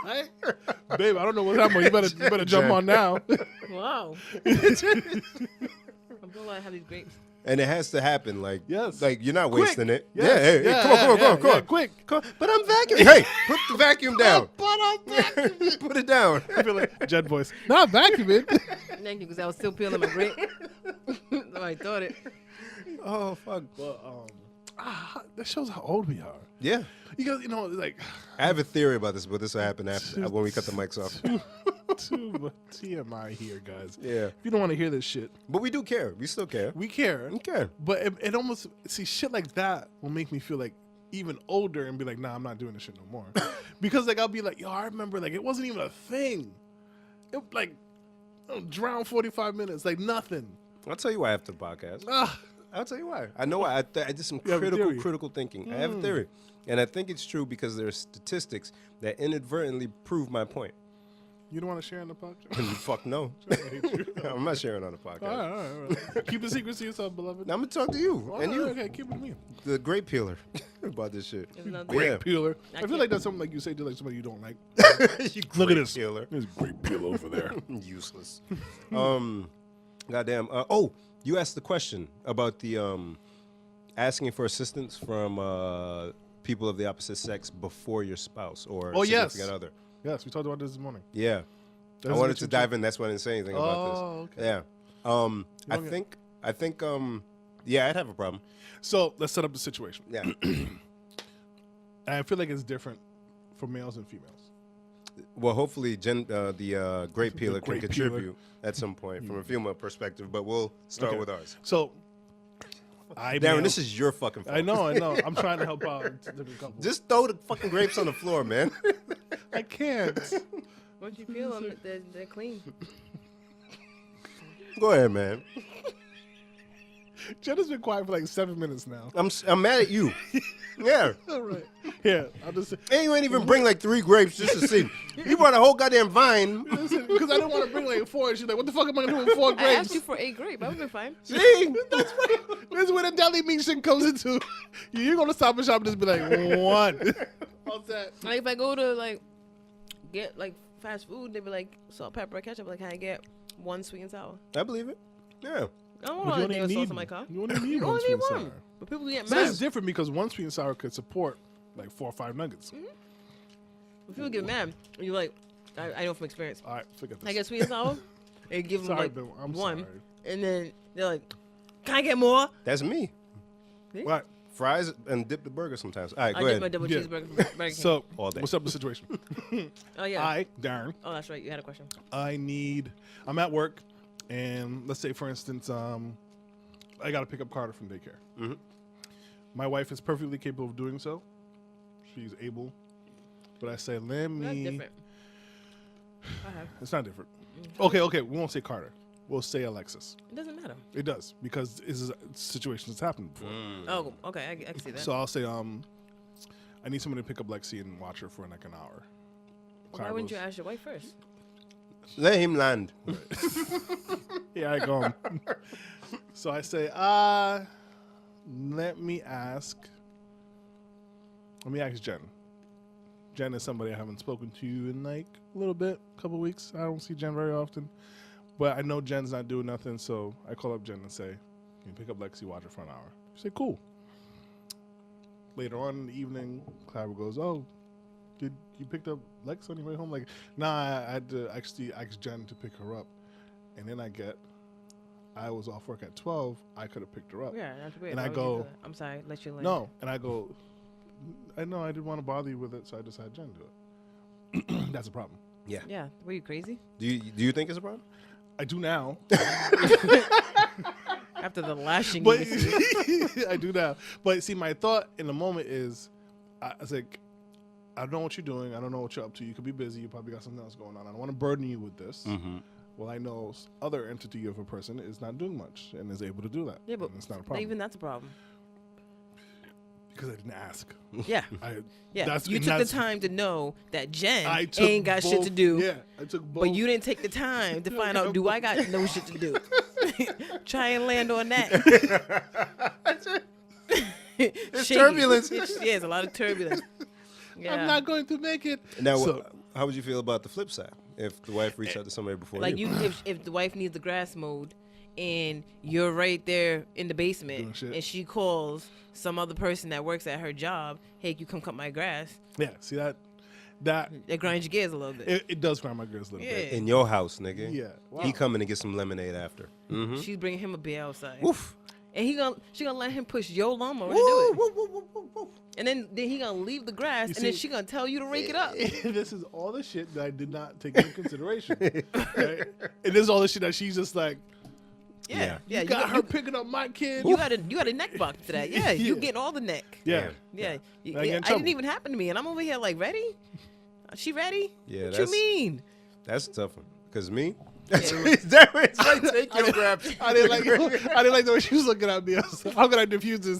Right, babe. I don't know what's happening. You better jump on now. Wow. I'm so glad I have these grapes. And it has to happen. Like, Yes. like you're not Quick. wasting it. Yes. Yeah, hey, Yeah, come on, yeah, quick. Come on. But I'm vacuuming. Hey, put the vacuum down. But I'm vacuuming. Put it down. I feel like Jet voice. Not vacuuming. Thank you, because I was still peeling my grape. So I thought it. Oh, fuck. But that shows how old we are. Yeah. Because like I have a theory about this, but this will happen after when we cut the mics off. too much TMI here, guys. Yeah. If you don't want to hear this shit, But we do care. We still care. we care. We care. But it almost shit like that will make me feel like even older and be like, nah, I'm not doing this shit no more. Because like I'll be like, yo, I remember like it wasn't even a thing. It like drown 45 minutes, like nothing. I'll tell you why after the podcast. Ah, I'll tell you why. I know why. I did some You have a theory? critical thinking. I have a theory. And I think it's true because there are statistics that inadvertently prove my point. you don't want to share on the podcast? You fuck no. I'm not sharing on the podcast. All right. Keep the secret to yourself, beloved. I'm going to talk to you All and right, you, okay, keep it to me. the grape peeler, about this shit. There's no Great. Yeah. Peeler. I feel can't- like that's something like you say to like somebody you don't like. You Look at grape this. Peeler. There's a great peel over there. Useless. Goddamn. You asked the question about the asking for assistance from people of the opposite sex before your spouse or Oh, yes. significant other. Yes, we talked about this morning. Yeah. That's I wanted what to you dive in. That's why I didn't say anything about Oh, this. okay. Yeah. I wanna- think, yeah, I'd have a problem. So let's set up the situation. Yeah. And I feel like it's different for males and females. Well, hopefully, the grape peeler can grape contribute at some point from a female perspective, but we'll start Okay. with ours. So, Darren, this is your fucking fault. I know. I'm trying to help out different couples. Just throw the fucking grapes on the floor, man. I can't. Once you peel them, they're clean. Go ahead, man. Jenna's been quiet for like 7 minutes now. I'm mad at you. Yeah. All right. Yeah, I'll just And you ain't even bring like 3 grapes just to see. You brought a whole goddamn vine. because I don't want to bring like 4. She's like, "What the fuck am I gonna do with 4 I grapes?" asked you for 8 grape. I would have been fine. See? This is where the deli meat shit comes into. You're gonna stop and shop and just be like, 1. How's that? Like if I go to like get like fast food, they be like salt, pepper, ketchup. Like, can I get 1 sweet and sour? I believe it. Yeah. I don't But want you to only sauce need in my car. You only need You one only sweet need and one. sour. But people get So mad. that's different because 1 sweet and sour could support like 4 or 5 nuggets. But people get mad. And you're like, I know from experience. All right, forget this. I get sweet and sour. They give them Sorry, like Bill. I'm 1, sorry. and then they're like, "Can I get more?" That's me. Right. Fries and dip the burger sometimes. All right, I go get my ahead. double Yeah. cheeseburger from Burger King. So, All day. what's up with the situation? oh yeah. Darren, Oh, that's right. You had a question. I'm at work, and let's say, for instance, I got to pick up Carter from daycare. Mhm. My wife is perfectly capable of doing so. She's able. But I say, let That's me. different. I have. It's not different. Okay, we won't say Carter. We'll say Alexis. It doesn't matter. It does, because this is a situation that's happened before. Oh, okay. I can see that. So I'll say, I need somebody to pick up Lexi and watch her for like an hour. Why wouldn't you ask your wife first? Let him land. Yeah, I go. So I say, let me ask Jen. Jen is somebody I haven't spoken to in like a little bit, a couple weeks. I don't see Jen very often. But I know Jen's not doing nothing, so I call up Jen and say, can you pick up Lexi, watch her for an hour? She say, cool. Later on in the evening, Clara goes, oh, did you picked up Lex on your way home? Like, nah, I had to actually ask Jen to pick her up. And then I was off work at 12. I could have picked her up. Yeah, that's weird. And Why I would you go, do that? I'm sorry, let you land. no. And I go, I know I didn't want to bother you with it, so I just had Jen do it. That's a problem. Yeah. Yeah, were you crazy? Do you think it's a problem? I do now. After the lashing But you received. I do now. But see, my thought in the moment is, I was like, I don't know what you're doing. I don't know what you're up to. You could be busy. You probably got something else going on. I don't want to burden you with this. Mm-hmm. Well, I know other entity of a person is not doing much and is able to do that. Yeah, but and it's not a problem. even that's a problem. Because I didn't ask. Yeah. Yeah. You took the time to know that Jen ain't got shit to do. Yeah, I took both. But you didn't take the time to find out, do I got no shit to do? Try and land on that. It's turbulence. It's a lot of turbulence. Yeah. I'm not going to make it. Now, So- how would you feel about the flip side? If the wife reached out to somebody before Like you? if the wife needs the grass mowed and you're right there in the Doing basement shit. and she calls some other person that works at her job, hey, you come cut my grass. Yeah, see that It grinds your gears a little bit. it does grind my gears a little bit. Yeah. In your house, nigga. Yeah. Wow. He coming to get some lemonade after. Mm-hmm. She's bringing him a beer outside. Woof. And she gonna let him push your lawnmower to do Woo, it. woo, woo, woo, woo, woo. And then he gonna leave the grass, You and then see- she gonna tell you to rake it up. This is all the shit that I did not take into consideration. Right? And this is all the shit that she's just like, Yeah, Yeah. you got her picking up my kid. You got a neck box to that. Yeah, you Yeah. getting all the neck. Yeah. Yeah, I get in it didn't trouble. even happen to me, and I'm over here like, ready? She ready? Yeah, What you that's- mean? That's a tough one. Because me? Yeah. Darren's like, take your grabs. I didn't like the way she was looking at me. I was like, how can I diffuse this?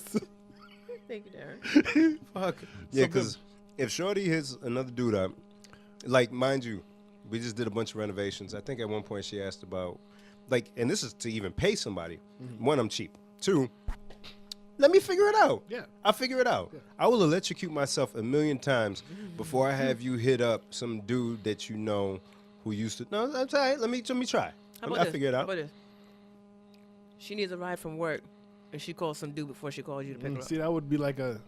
Thank you, Darren. Fuck. Yeah, because if Shorty hits another dude up, like, mind you, we just did a bunch of renovations. I think at one point she asked about, like, and this is to even pay somebody. Mm-hmm. One, I'm cheap. Two, let me figure it out. Yeah. I'll figure it out. Yeah. I will electrocute myself a million times before I have you hit up some dude that you know who used to. No, that's all right. Let me try. I'll figure it How out. about this? She needs a ride from work, and she calls some dude before she calls you to pick her up. See, that would be like a.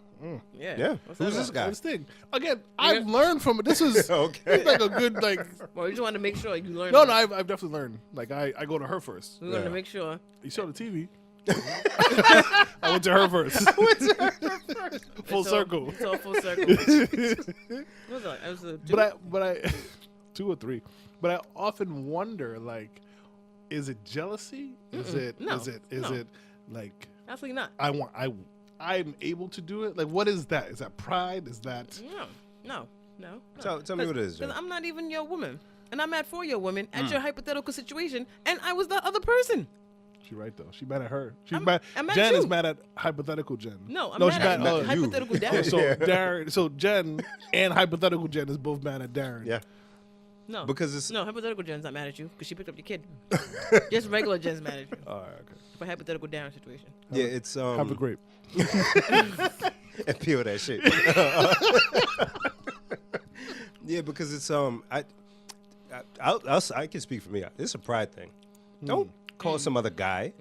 Yeah. Yeah. What's Who's that this about? guy? This thing. Again, I've learned from it. This was Okay. like a good like. Well, you just want to make sure you learn. No, it. no, I've definitely learned. Like I go to her first. We want Yeah. to make sure. You saw the TV. I went to her first. Full It's all- circle. It's all full circle. What was it like? It was a But I 2 or 3. But I often wonder, like, is it jealousy? Is it No. is it No. like absolutely not. I'm able to do it? Like, what is that? Is that pride? Is that No. Tell me what it is, Because Jen. I'm not even your woman, and I'm mad for your woman Mm. at your hypothetical situation, and I was the other person. she right though? She mad at her. She's I'm- mad. I'm mad Jen too. is mad at hypothetical Jen. No, I'm no, mad she's at mad. you. hypothetical Darren. So Darren, so Jen and hypothetical Jen is both mad at Darren. Yeah. No, Because it's. no, hypothetical Jen's not mad at you because she picked up your kid. Just regular Jen's mad at you All right. Okay. for hypothetical Darren situation. Yeah, it's. Have a great. And peel that shit. Yeah, because it's I can speak for me. It's a pride thing. Don't call some other guy.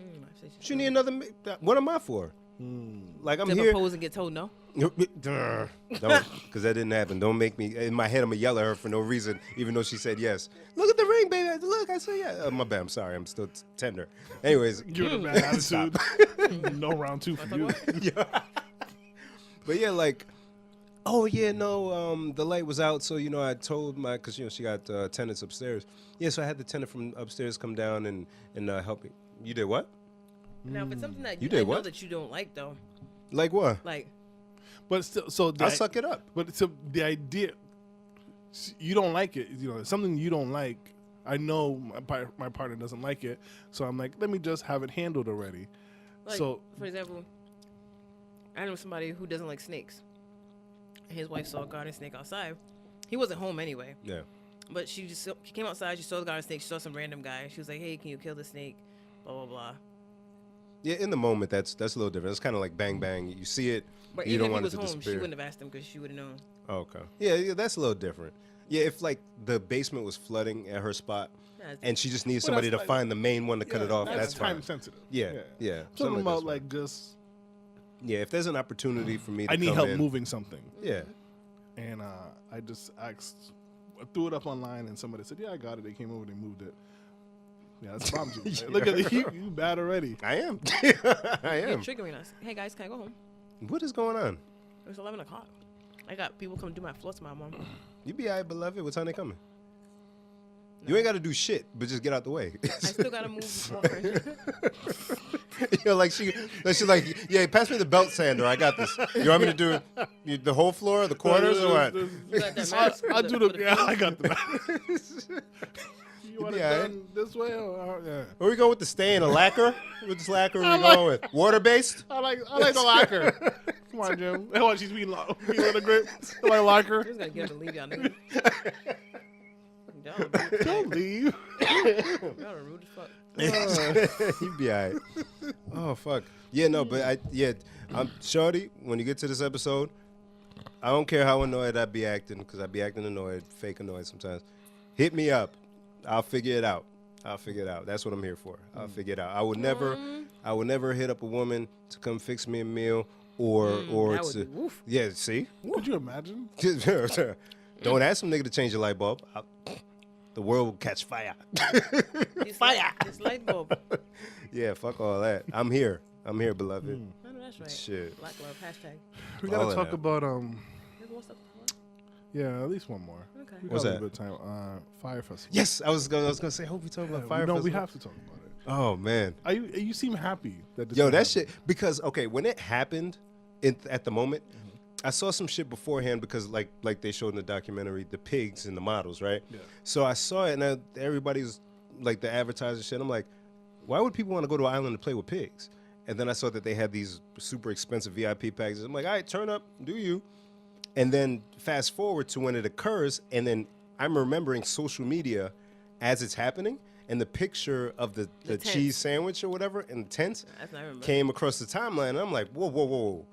You need another. What am I for? Like I'm to here. propose and get told no. Don't, because that didn't happen. Don't make me. In my head, I'm gonna yell at her for no reason, even though she said yes. Look at the ring, baby. Look, I said yeah. My bad. I'm sorry. I'm still tender. Anyways, Give it a bad attitude. No round 2 for you. but yeah, like, oh yeah, no, the light was out, so I told because she got tenants upstairs. Yeah, so I had the tenant from upstairs come down and help me. You did what? Now, if it's something that You I did know what? that you don't like, though, Like what? like But still, so I'll suck it up. But so the idea, you don't like it. It's something you don't like. I know my partner doesn't like it, so I'm like, let me just have it handled already. Like, So for example, I know somebody who doesn't like snakes. and his wife saw a garden snake outside. He wasn't home anyway. Yeah. But she came outside. She saw the garden snake. She saw some random guy. She was like, "Hey, can you kill the snake?" Blah blah blah. Yeah, in the moment, that's a little different. It's kind of like bang bang. You see it, But you even don't if want he it to was home, disappear. she wouldn't have asked him because she would have known. Oh, okay. Yeah, that's a little different. Yeah, if like the basement was flooding at her spot, Yeah, and she just needs Well, somebody to that's like- find the main one to cut it off, that's time fine. sensitive. Yeah. Something Something about that's like just Yeah, if there's an opportunity for me to I need come help in, moving something, Yeah. and I just asked, I threw it up online, and somebody said, "Yeah, I got it." They came over, they moved it. Yeah, that's bombs you. Right? Look at you bad already. I am. I You're am. triggering us. Hey guys, can I go home? What is going on? It's 11 o'clock. I got people come do my floor tomorrow morning. You be alright, beloved. What time they coming? You ain't got to do shit, but just get out the way. I still gotta move more furniture. Like she's like, yeah, pass me the belt sander. I got this. You want me to do the whole floor, the corners, or what? You got that mask I'll for do for the. Yeah, I feet? got the. You want it alright. done this way? Or, yeah. Where we going with the stain? A lacquer? Which lacquer are we going with? Water based? I like the lacquer. Come on, Jim. Hey, what, she's being the grip. I like lacquer. I'm just gonna get up and leave y'all niggas. Y'all are rude. Don't leave. Y'all are rude as fuck. You be alright. Oh fuck. Yeah, no, but I'm shorty. When you get to this episode, I don't care how annoyed I be acting, because I be acting annoyed, fake annoyed sometimes. Hit me up. I'll figure it out. That's what I'm here for. I'll figure it out. I would never hit up a woman to come fix me a meal or that would to be woof. yeah. See, Could you imagine? don't ask some nigga to change your light bulb. The world will catch fire. Fire. This light bulb. Yeah, fuck all that. I'm here, beloved. I know that's right. Shit. Black love hashtag. We All gotta of talk that. about There's more stuff to talk yeah, at least one more. about? Okay. We What's got a that? little bit of time. Fire festival. Yes, I was gonna say. Hope we talk about fire. No, we Festival. have to talk about it. Oh man, You seem happy that this yo, happened. that shit. Because okay, when it happened, at the moment, I saw some shit beforehand because like they showed in the documentary, the pigs and the models, right? Yeah. So I saw it, and everybody's like the advertiser shit. I'm like, why would people want to go to an island to play with pigs? And then I saw that they had these super expensive VIP packages. I'm like, all right, turn up, do you? And then fast forward to when it occurs, and then I'm remembering social media as it's happening, and the picture of the tents. cheese sandwich or whatever in the tents That's not remember. came across the timeline, and I'm like, whoa.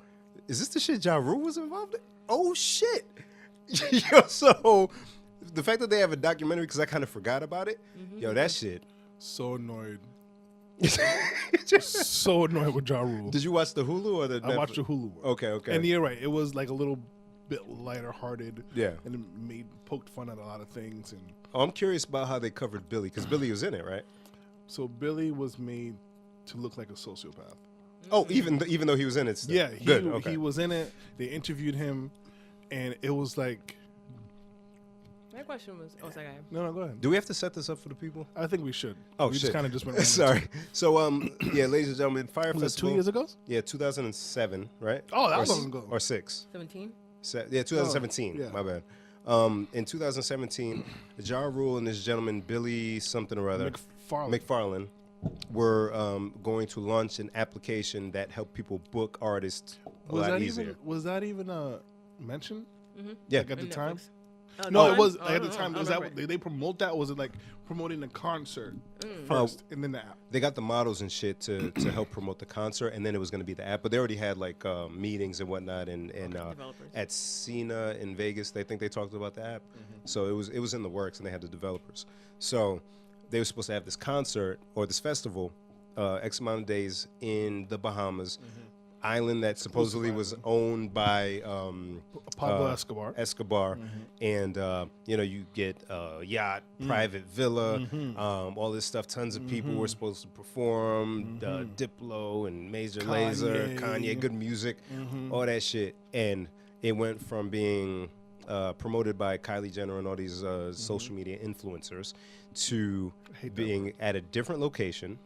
Is this the shit Ja Rule was involved in? Oh, shit. Yo, so the fact that they have a documentary, because I kind of forgot about it, yo, that shit. So annoyed. So annoyed with Ja Rule. Did you watch the Hulu or the I watched the Hulu one. Okay. And you're right. It was like a little bit lighter hearted. Yeah. And it poked fun at a lot of things. And Oh, I'm curious about how they covered Billy, because Billy was in it, right? so Billy was made to look like a sociopath. Oh, even though he was in it still. Yeah, Good, okay. he was in it. They interviewed him, and it was like, My question was, sorry. no, go ahead. Do we have to set this up for the people? I think we should. Oh, we shit. just kind of just went. Sorry. So, yeah, ladies and gentlemen, Fire Was it Festival. 2 years ago? Yeah, 2007, right? Oh, that Or was s- long ago. Or 6. 17. Yeah, 2017. Oh, yeah. My bad. In 2017, Ja Rule and this gentleman, Billy something or other, McFarlane, were going to launch an application that helped people book artists a lot easier. Was that even mentioned? Yeah. Like at the On time? Netflix. Oh, No, no, it was I like, at the don't know. time. I Was don't that remember. they promote that? Or was it like promoting the concert Mm. first and then the app? They got the models and shit to help promote the concert, and then it was going to be the app. But they already had like meetings and whatnot, and Developers. at Cena in Vegas, they think they talked about the app. So it was in the works, and they had the developers. So they were supposed to have this concert or this festival, X amount of days in the Bahamas, island that supposedly was owned by Pablo Escobar. Escobar, and you get yacht, private villa, all this stuff. Tons of people were supposed to perform. Diplo and Major Lazer, Kanye, good music, all that shit. And it went from being promoted by Kylie Jenner and all these social media influencers to hate that being at a different location.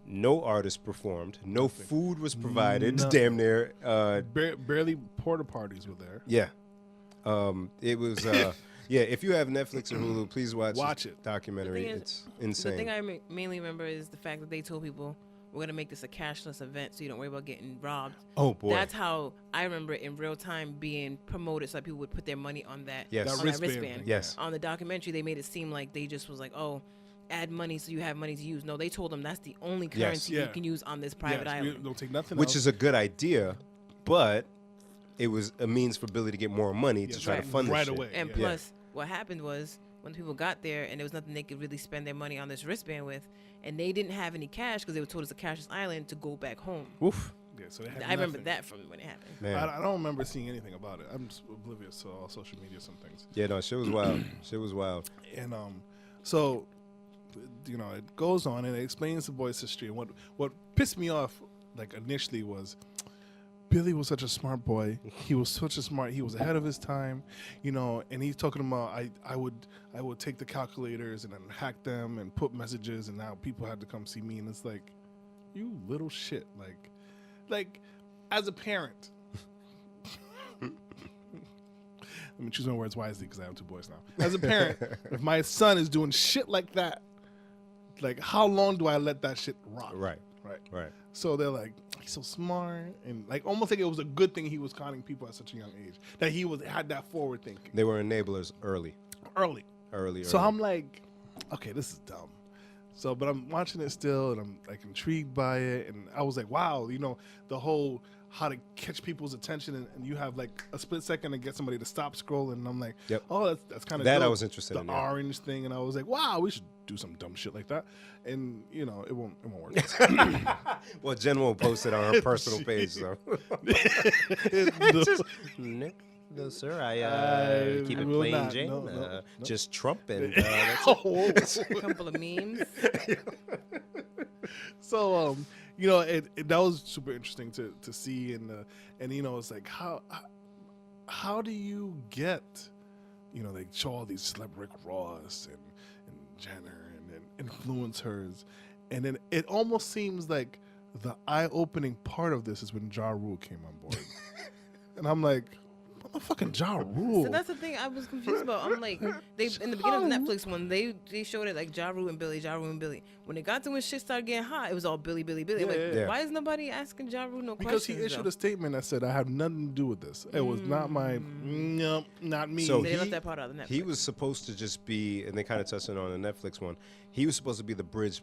No artist performed. No food was provided. Nothing. Damn near. Barely porta parties were there. Yeah. It was. Yeah. If you have Netflix or Hulu, please watch Watch it. documentary. The thing is- It's insane. The thing I mainly remember is the fact that they told people we're gonna make this a cashless event so you don't worry about getting robbed. Oh boy. That's how I remember it in real time being promoted, so that people would put their money on that, Yes. on That that wristband wristband. thing, Yes. On the documentary, they made it seem like they just was like, oh, add money so you have money to use. No, they told them that's the only Yes. currency Yeah. you can use on this private Yes, island. Don't take nothing Which else. is a good idea, but it was a means for Billy to get more money to Yes, try to right. fund this right shit. away. And Yeah. plus, what happened was when people got there and there was nothing they could really spend their money on this wristband with, and they didn't have any cash because they were told it's a cashless island to go back home. Oof. Yeah, so they had I remember nothing. that from when it happened. Man. I don't remember seeing anything about it. I'm just oblivious to all social media, some things. Yeah, no, shit was wild. Shit was wild. And so you know, it goes on and it explains the boy's history. And what pissed me off, like initially, was Billy was such a smart boy. He was such a smart. He was ahead of his time, you know. And he's talking about I would take the calculators and then hack them and put messages, and now people had to come see me. And it's like, you little shit, like as a parent. Let me choose my words wisely because I have 2 boys now. As a parent, if my son is doing shit like that, like how long do I let that shit rock? Right. Right. So they're like, he's so smart, and like almost like it was a good thing he was conning people at such a young age, that he had that forward thinking They were enablers early. early. So I'm like, okay, this is dumb. So, but I'm watching it still, and I'm like intrigued by it, and I was like, wow, you know, the whole how to catch people's attention, and you have like a split second to get somebody to stop scrolling, and I'm like, Yep. oh, that's kind of That I was interested the in, yeah. orange thing, and I was like, wow, we should do some dumb shit like that, and you know, it won't work. Well, Jen won't post it on her personal page, so. Nick, no, sir. I keep it will plain not. Jane. No. Just Trump and that's it. A couple of memes. So you know, that was super interesting to see, and you know, it's like how do you get, you know, they show all these celeb Rick Ross and Jenner and influencers, and then it almost seems like the eye-opening part of this is when Ja Rule came on board, and I'm like, motherfucking Ja Rule. So that's the thing I was confused about. I'm like, they in the beginning of the Netflix one, they showed it like Ja Rule and Billy. When it got to when shit started getting hot, it was all Billy. I'm like, yeah. why is nobody asking Ja Rule no because questions? he issued though? a statement that said, I have nothing to do with this. It was not my, no, not me. So They left that part out of the Netflix. He was supposed to just be, and they kind of touched on the Netflix one. He was supposed to be the bridge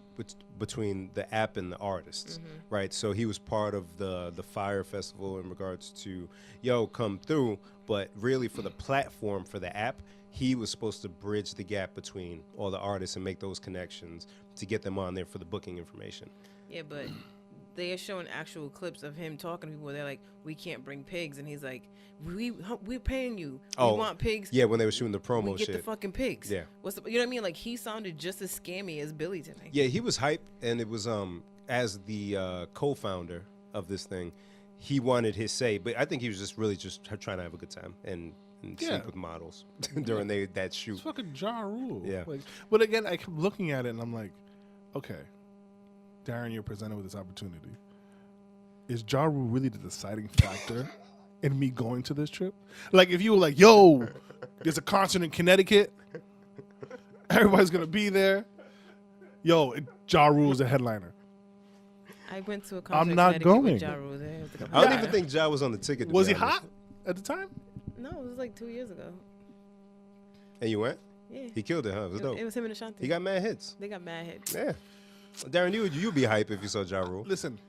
between the app and the artists, right? So he was part of the Fire Festival in regards to, come through. But really, for the platform for the app, he was supposed to bridge the gap between all the artists and make those connections to get them on there for the booking information. Yeah, but they are showing actual clips of him talking to people. They're like, we can't bring pigs, and he's like, we're paying you. We want pigs. Yeah, when they were shooting the promo we get shit. the fucking pigs. Yeah. You know what I mean? Like, he sounded just as scammy as Billy to me. Yeah, he was hype, and it was as the co-founder of this thing, he wanted his say, but I think he was just really just trying to have a good time and sleep with models during that shoot. It's fucking Ja Rule. Yeah. Like, but again, I kept looking at it and I'm like, okay, Darren, you're presented with this opportunity. Is Ja Rule really the deciding factor in me going to this trip? Like, if you were like, yo, there's a concert in Connecticut, everybody's gonna be there. Yo, Ja Rule's a headliner. I went to a concert I'm not in Connecticut going. with Ja Rule there. It was a couple I don't years even ago. think Ja was on the ticket. to Was be he honest. hot at the time? No, it was like 2 years ago. And you went? Yeah. He killed it, huh? It was dope. It was him and Ashanti. He got mad hits. They got mad hits. Yeah. Darren, you'd be hype if you saw Ja Rule. Listen,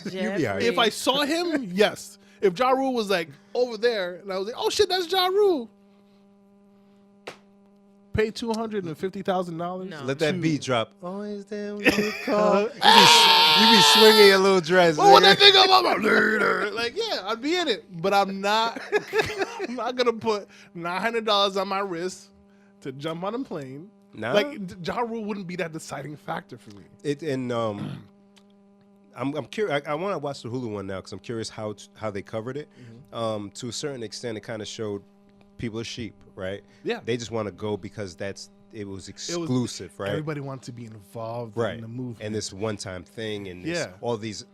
You'd be hype. if I saw him, yes. If Ja Rule was like over there and I was like, oh shit, that's Ja Rule. Pay $250,000. No. Let that beat drop. Always there when you call. You be swinging your little dress. What would nigga. that thing about later? Like, yeah, I'd be in it, but I'm not. I'm not gonna put $900 on my wrist to jump on a plane. Nah. Like, Ja Rule wouldn't be that deciding factor for me. I'm curious. I want to watch the Hulu one now because I'm curious how they covered it. To a certain extent, it kind of showed people are sheep, right? Yeah. They just want to go because it was exclusive, right? Everybody wants to be involved Right. in the movement. And this one-time thing, and Yeah. all these,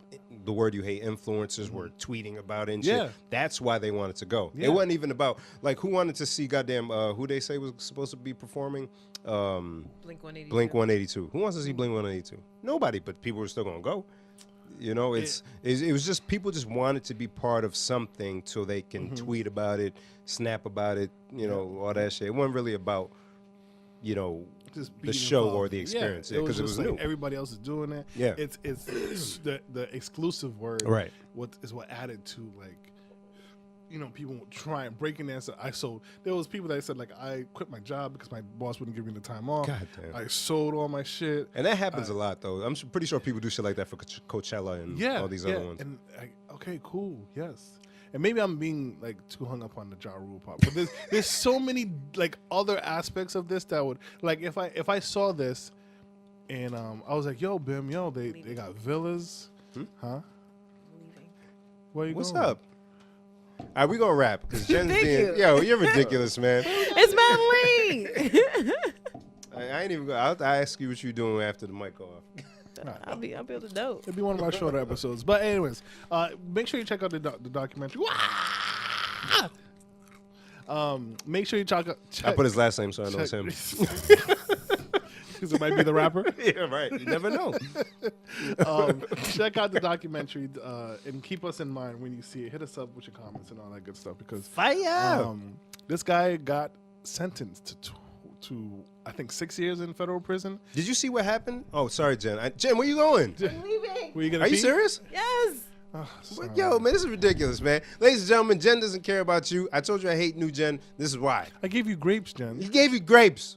the word you hate, influencers were tweeting about it and shit. Yeah. That's why they wanted to go. Yeah. It wasn't even about, like, who wanted to see goddamn, who they say was supposed to be performing? Blink 182. Blink 182. Who wants to see Blink 182? Nobody, but people were still going to go. You know, it was just people just wanted to be part of something so they can tweet about it, snap about it, you know, all that shit. It wasn't really about, you know, just the show or the experience, because it was like new. Everybody else is doing it. Yeah. It's the exclusive word. Right. What added to, like, you know, people try and breaking that. So there was people that said, like, I quit my job because my boss wouldn't give me the time off. God damn. I sold all my shit. And that happens a lot, though. I'm pretty sure people do shit like that for Coachella and all these other ones. And okay, cool, yes. And maybe I'm being, like, too hung up on the Ja Rule part, but there's so many, like, other aspects of this that would, like, if I saw this and I was like, yo, Bim, yo, they got villas, huh? Where you What's going? up? All right, we gonna wrap because Jen's Thank being, you. yo, you're ridiculous, man. It's Matt Lee. I ain't even gonna. I'll ask you what you doing after the mic go off. I'll be able to know. It'll be one of my shorter episodes. But anyways, make sure you check out the documentary. Make sure you check out. I put his last name so I know it's him. Because it might be the rapper. Yeah, right. You never know. Check out the documentary and keep us in mind when you see it. Hit us up with your comments and all that good stuff because Fire! This guy got sentenced to I think 6 years in federal prison. Did you see what happened? Oh, sorry, Jen. Jen, where you going? I'm leaving. Were you gonna Are you pee? serious? Yes. But yo, man, this is ridiculous, man. Ladies and gentlemen, Jen doesn't care about you. I told you I hate new Jen. This is why. I gave you grapes, Jen. He gave you grapes.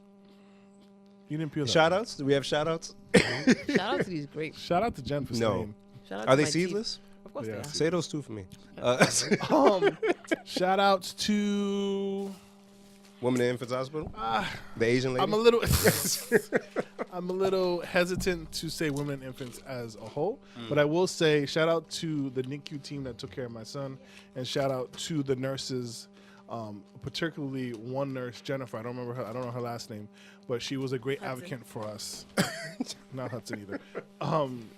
You didn't peel that. Shout outs? Do we have shout outs? Shout out to these grapes. Shout out to Jen for No. staying. Shout out Are to they my teeth. seedless? Of course Yeah. they are. Say those two for me. Shout outs to Women in Infants Hospital? The Asian lady? I'm a little hesitant to say women and infants as a whole, but I will say shout out to the NICU team that took care of my son, and shout out to the nurses, particularly one nurse, Jennifer. I don't know her last name, but she was a great Hudson. advocate for us. Not Hudson either.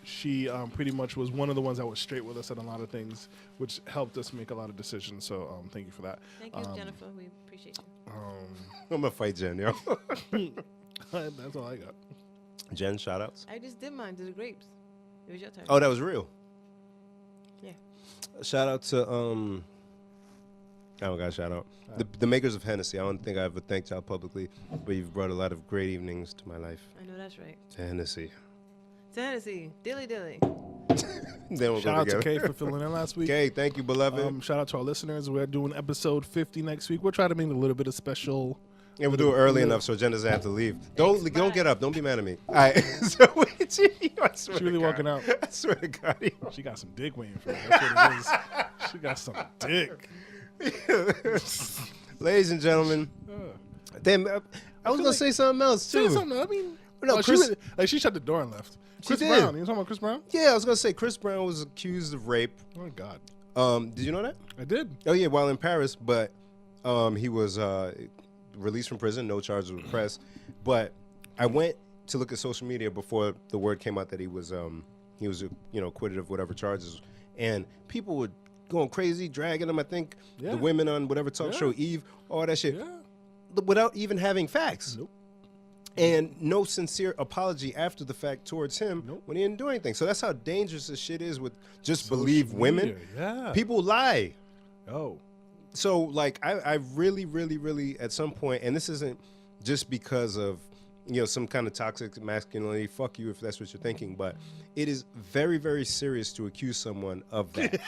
She pretty much was one of the ones that was straight with us on a lot of things, which helped us make a lot of decisions. So thank you for that. Thank you, Jennifer. We appreciate you. I'm going to fight Jen, yo. That's all I got. Jen, shout outs? I just did mine to the grapes. It was your turn. Oh, that was real. Yeah. Shout out to, I don't got a shout out. The makers of Hennessy. I don't think I ever thanked y'all publicly, but you've brought a lot of great evenings to my life. I know that's right. To Hennessy. Tennessee. Dilly dilly. Then we'll Shout go out to together. Kay for filling in last week. Okay, thank you, beloved. Shout out to our listeners. We're doing episode 50 next week. We're trying to make a little bit of special. And we'll do it early enough so Jen doesn't have to leave. Don't get up. Don't be mad at me. All right. So I swear She to really God. walking out. I swear to God. She got some dick waiting for her. That's what it is. She got some dick. Ladies and gentlemen, damn, I was gonna say something else too. Say something. I mean, No, she, Chris- she shut the door and left. Chris did. Brown. You talking about Chris Brown? Yeah, I was gonna say Chris Brown was accused of rape. Oh my God, Did you know that? I did. Oh yeah, while in Paris, but he was released from prison, no charges were pressed. But I went to look at social media before the word came out that he was acquitted of whatever charges, and people were going crazy, dragging him. I think Yeah. the women on whatever talk Yeah. show, Eve, all that shit, Yeah. without even having facts. Nope. And no sincere apology after the fact towards him Nope. when he didn't do anything. So that's how dangerous this shit is with just believe women. Media, yeah. People lie. Oh. So like I really, really, really at some point, and this isn't just because of some kind of toxic masculinity, fuck you if that's what you're thinking, but it is very, very serious to accuse someone of that.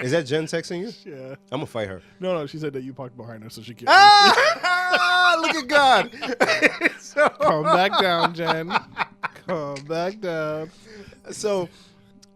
Is that Jen texting you? Yeah. I'm gonna fight her. No, she said that you parked behind her, so she can't. Look at God. So- Come back down, Jen. Come back down. So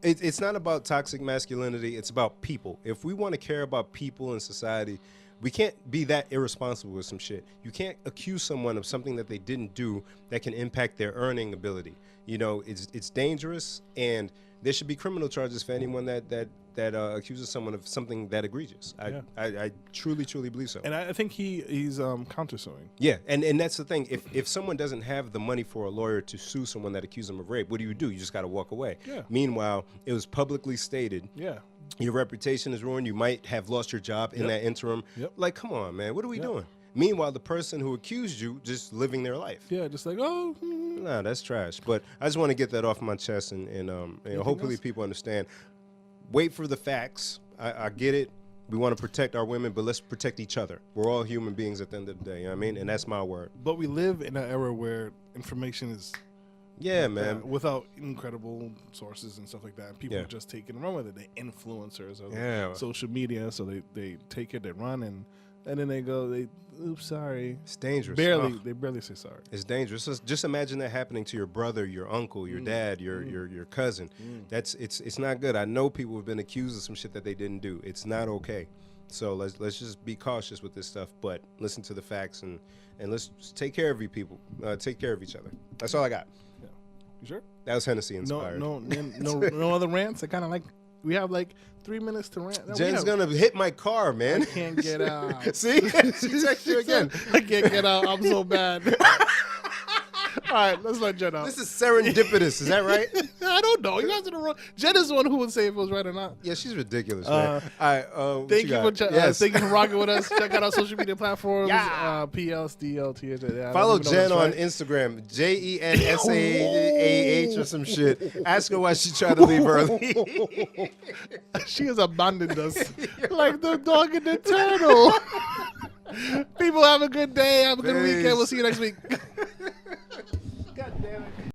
it's not about toxic masculinity. It's about people. If we want to care about people in society, we can't be that irresponsible with some shit. You can't accuse someone of something that they didn't do that can impact their earning ability. It's dangerous, and there should be criminal charges for anyone that accuses someone of something that egregious. I truly, truly believe so. And I think he's countersuing. Yeah, and that's the thing. If someone doesn't have the money for a lawyer to sue someone that accused them of rape, what do? You just got to walk away. Yeah. Meanwhile, it was publicly stated. Yeah. Your reputation is ruined. You might have lost your job in that interim. Yep. Like, come on, man. What are we doing? Meanwhile, the person who accused you just living their life. Yeah, just like, oh, Nah, that's trash. But I just want to get that off my chest, and hopefully else? people understand. Wait for the facts. I get it. We want to protect our women, but let's protect each other. We're all human beings at the end of the day. You know what I mean? And that's my word. But we live in an era where information is Man. without incredible sources and stuff like that. People just take it and run with it. They influencers of social media, so they take it, they run, and then they go, oops, sorry. It's dangerous. They barely say sorry. It's dangerous. Just imagine that happening to your brother, your uncle, your dad, your cousin. It's not good. I know people have been accused of some shit that they didn't do. It's not okay. So let's just be cautious with this stuff, but listen to the facts and let's take care of you people. Take care of each other. That's all I got. Yeah. You sure? That was Hennessy inspired. No other rants. I kind of like. We have like 3 minutes to rant. No, Jen's gonna hit my car, man. I can't get out. See, she texted you again. I can't get out. I'm so bad. All right, let's let Jen out. This is serendipitous. Is that right? I don't know. You guys are the wrong. Jen is the one who would say if it was right or not. Yeah, she's ridiculous, man. All right, thank you for rocking with us. Check out our social media platforms. Yeah. PLSDLTH. Follow Jen on Instagram, JENSAAH or some shit. Ask her why she tried to leave early. She has abandoned us like the dog and the turtle. People have a good day. Have a good weekend. We'll see you next week. God damn it.